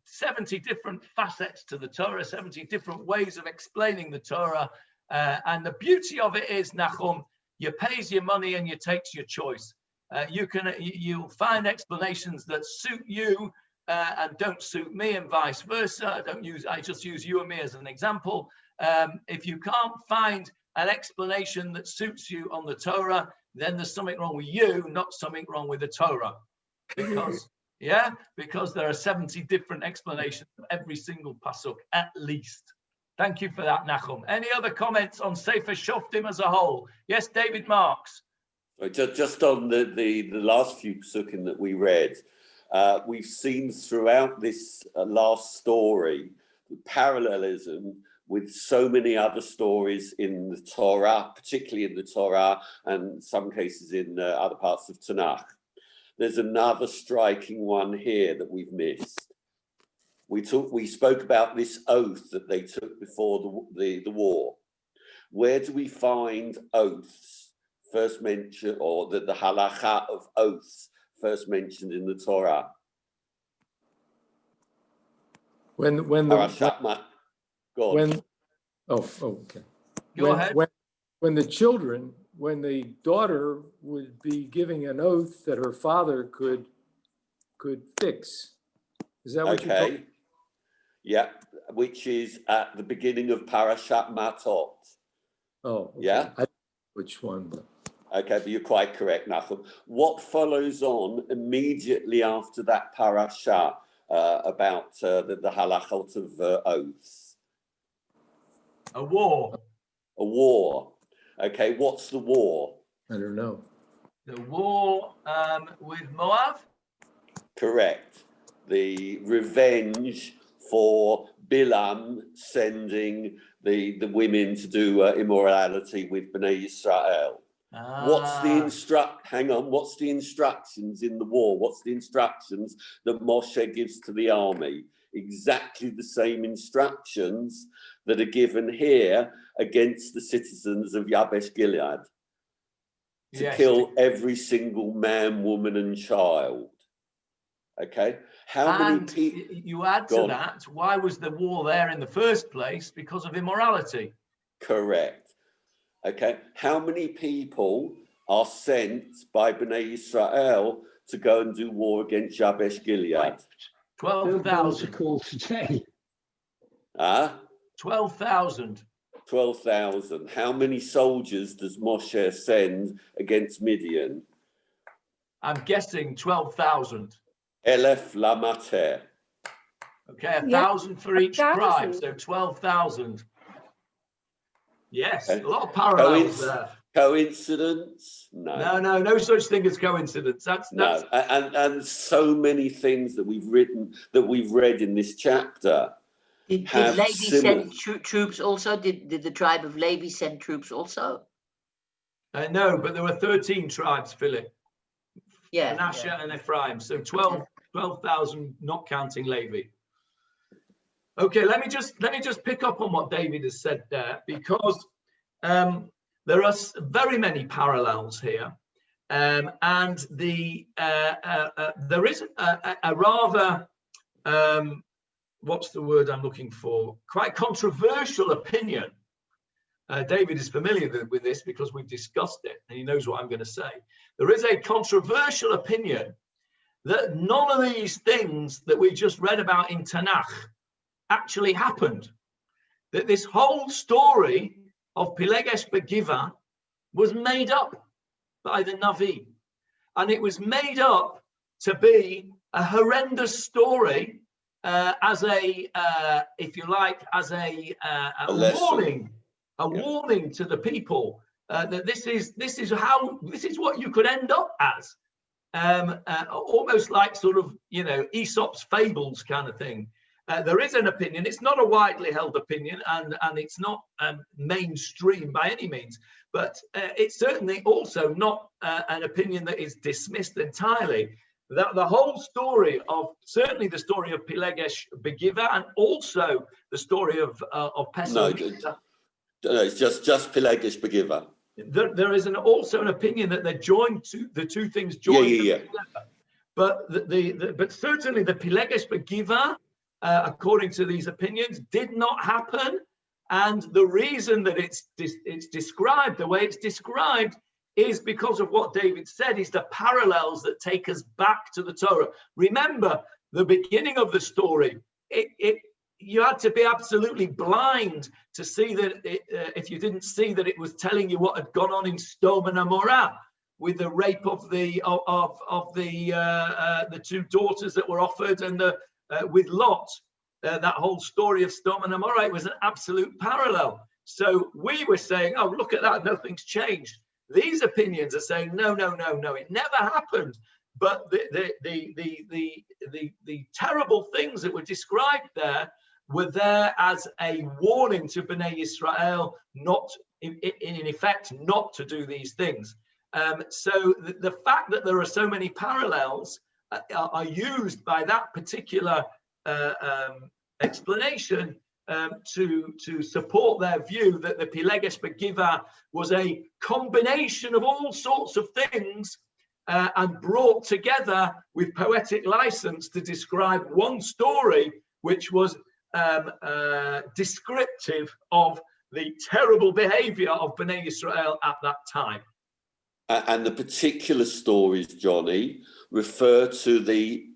Speaker 1: 70 different facets to the Torah, 70 different ways of explaining the Torah. And the beauty of it is, Nachum, you pays your money and you takes your choice. You'll find explanations that suit you and don't suit me, and vice versa. I just use you and me as an example. If you can't find an explanation that suits you on the Torah, then there's something wrong with you, not something wrong with the Torah. Because there are 70 different explanations of every single pasuk, at least. Thank you for that, Nachum. Any other comments on Sefer Shoftim as a whole? Yes, David Marks.
Speaker 8: Just on the last few pasukim that we read, we've seen throughout this last story the parallelism with so many other stories in the Torah, particularly in the Torah and some cases in other parts of Tanakh. There's another striking one here that we've missed. We spoke about this oath that they took before the war. Where do we find oaths first mentioned, or the halakha of oaths first mentioned in the Torah?
Speaker 10: Okay.
Speaker 1: Go ahead.
Speaker 10: When the daughter would be giving an oath that her father could fix. Is that what you're talking about?
Speaker 8: Yeah, which is at the beginning of Parashat Matot.
Speaker 10: Oh, okay.
Speaker 8: Yeah.
Speaker 10: Which one?
Speaker 8: Okay, but you're quite correct, Nachum. What follows on immediately after that parasha about the halachot of oaths?
Speaker 1: A war.
Speaker 8: A war. Okay, what's the war?
Speaker 10: I don't know.
Speaker 1: The war with Moab?
Speaker 8: Correct. The revenge for Bilam sending the women to do immorality with Bnei Yisrael. What's the instructions in the war? What's the instructions that Moshe gives to the army? Exactly the same instructions that are given here against the citizens of Yabesh Gilead. To kill every single man, woman, and child. Okay? How many people?
Speaker 1: You add to that, why was the war there in the first place? Because of immorality.
Speaker 8: Correct. Okay, how many people are sent by Bnei Yisrael to go and do war against Jabesh Gilead?
Speaker 1: 12,000.
Speaker 3: Call today.
Speaker 1: 12,000.
Speaker 8: 12,000. How many soldiers does Moshe send against Midian?
Speaker 1: I'm guessing 12,000.
Speaker 8: Elef la mater.
Speaker 1: Okay, 1,000 for each tribe, so 12,000. Yes, a lot of parallels there.
Speaker 8: Coincidence? No.
Speaker 1: No such thing as coincidence. That's
Speaker 8: no, and so many things that we've read in this chapter.
Speaker 7: Did Levi send troops also? Did the tribe of Levi send troops also?
Speaker 1: No, but there were 13 tribes, Philip.
Speaker 7: Yeah.
Speaker 1: Manasseh and Ephraim, so 12,000, not counting Levi. Okay, let me just pick up on what David has said there, because there are very many parallels here, and there is a rather what's the word I'm looking for? Quite controversial opinion. David is familiar with this because we've discussed it, and he knows what I'm going to say. There is a controversial opinion that none of these things that we just read about in Tanakh actually happened. That this whole story of Pilegesh Begiva was made up by the Navi. And it was made up to be a horrendous story as a, if you like, as a warning, warning to the people that this is what you could end up as. Almost like sort of, Aesop's fables kind of thing. There is an opinion. It's not a widely held opinion, and it's not mainstream by any means, but it's certainly also not an opinion that is dismissed entirely. That the whole story of, certainly the story of Pilegesh Begiva, and also the story of Pesach.
Speaker 8: No, it's just Pilegesh Begiva.
Speaker 1: There is also an opinion that they're joined to the two things joined together. But but certainly the Pilegesh Begiva, according to these opinions, did not happen, and the reason that it's described the way it's described is because of what David said, is the parallels that take us back to the Torah. Remember, the beginning of the story, you had to be absolutely blind to see that if you didn't see that it was telling you what had gone on in Sodom and Gomorrah with the rape of the two daughters that were offered, and with Lot, that whole story of Sodom and Gomorrah. It was an absolute parallel. So we were saying, oh, look at that, nothing's changed. These opinions are saying, no, it never happened. But the terrible things that were described there were there as a warning to Bnei Israel, not in effect, not to do these things. So the fact that there are so many parallels are used by that particular explanation to support their view that the Pilegesh Begiva was a combination of all sorts of things and brought together with poetic license to describe one story which was descriptive of the terrible behavior of Bnei Israel at that time.
Speaker 8: And the particular stories, Johnny, refer to the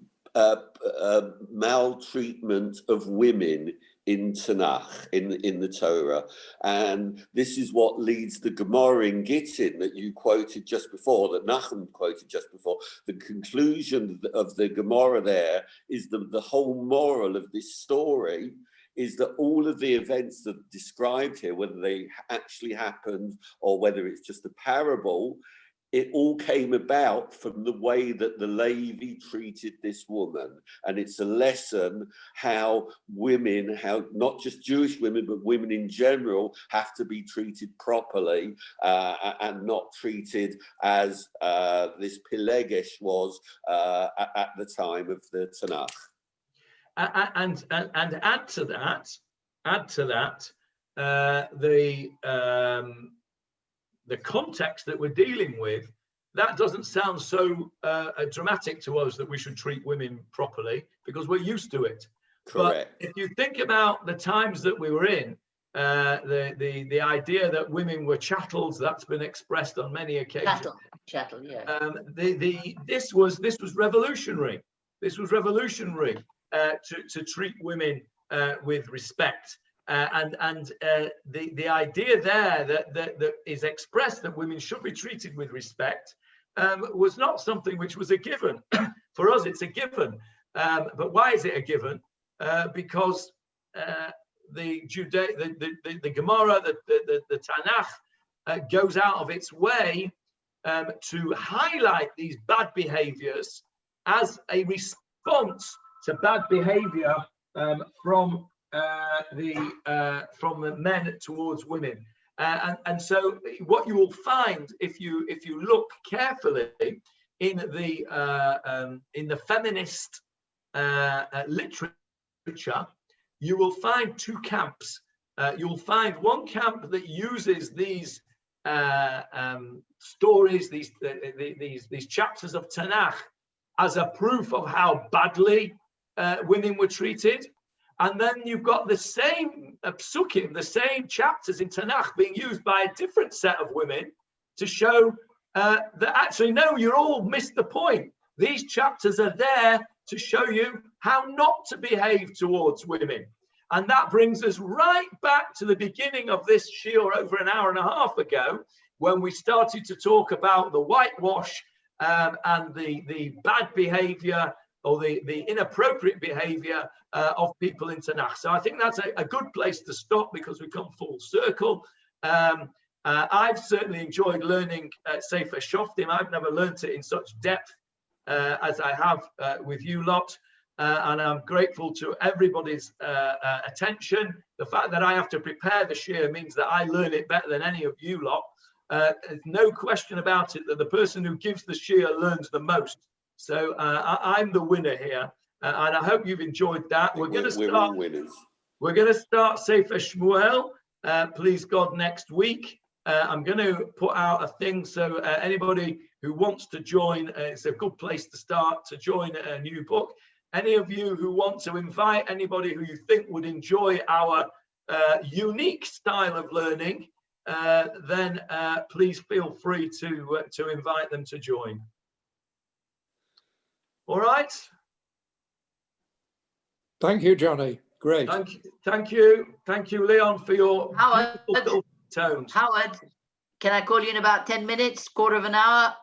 Speaker 8: maltreatment of women in Tanakh, in the Torah. And this is what leads the Gemara in Gittin that you quoted just before, that Nachum quoted just before. The conclusion of the Gemara there is the whole moral of this story is that all of the events that are described here, whether they actually happened or whether it's just a parable, it all came about from the way that the Levi treated this woman. And it's a lesson how women, how not just Jewish women, but women in general have to be treated properly and not treated as this Pilegesh was at the time of the Tanakh.
Speaker 1: And add to that, the context that we're dealing with, that doesn't sound so dramatic to us that we should treat women properly because we're used to it.
Speaker 8: Correct.
Speaker 1: But if you think about the times that we were in, the idea that women were chattels, that's been expressed on many occasions.
Speaker 7: Chattel, yeah.
Speaker 1: This was revolutionary. This was revolutionary to treat women with respect. And the idea there that is expressed that women should be treated with respect was not something which was a given. For us, it's a given. But why is it a given? Because the Gemara, the Tanakh goes out of its way to highlight these bad behaviors as a response to bad behavior from the men towards women. And so what you will find if you look carefully in the feminist literature, you will find two camps. You'll find one camp that uses these stories, these chapters of Tanakh as a proof of how badly women were treated. And then you've got the same psukim, the same chapters in Tanakh being used by a different set of women to show that actually, no, you all missed the point. These chapters are there to show you how not to behave towards women. And that brings us right back to the beginning of this shiur over an hour and a half ago, when we started to talk about the whitewash and the bad behavior or the inappropriate behavior of people in Tanakh. So I think that's a good place to stop, because we've come full circle. I've certainly enjoyed learning Sefer Shoftim. I've never learned it in such depth as I have with you lot. And I'm grateful to everybody's attention. The fact that I have to prepare the shiur means that I learn it better than any of you lot. There's no question about it that the person who gives the shiur learns the most. So I'm the winner here, and I hope you've enjoyed that. We're going to start. We're going to start Sefer Shmuel, please God, next week. I'm going to put out a thing, so anybody who wants to join, it's a good place to start to join a new book. Any of you who want to invite anybody who you think would enjoy our unique style of learning, then please feel free to invite them to join. All right.
Speaker 12: Thank you, Johnny. Great.
Speaker 1: Thank you, Leon, for your beautiful tones.
Speaker 7: Howard, can I call you in about 10 minutes, quarter of an hour?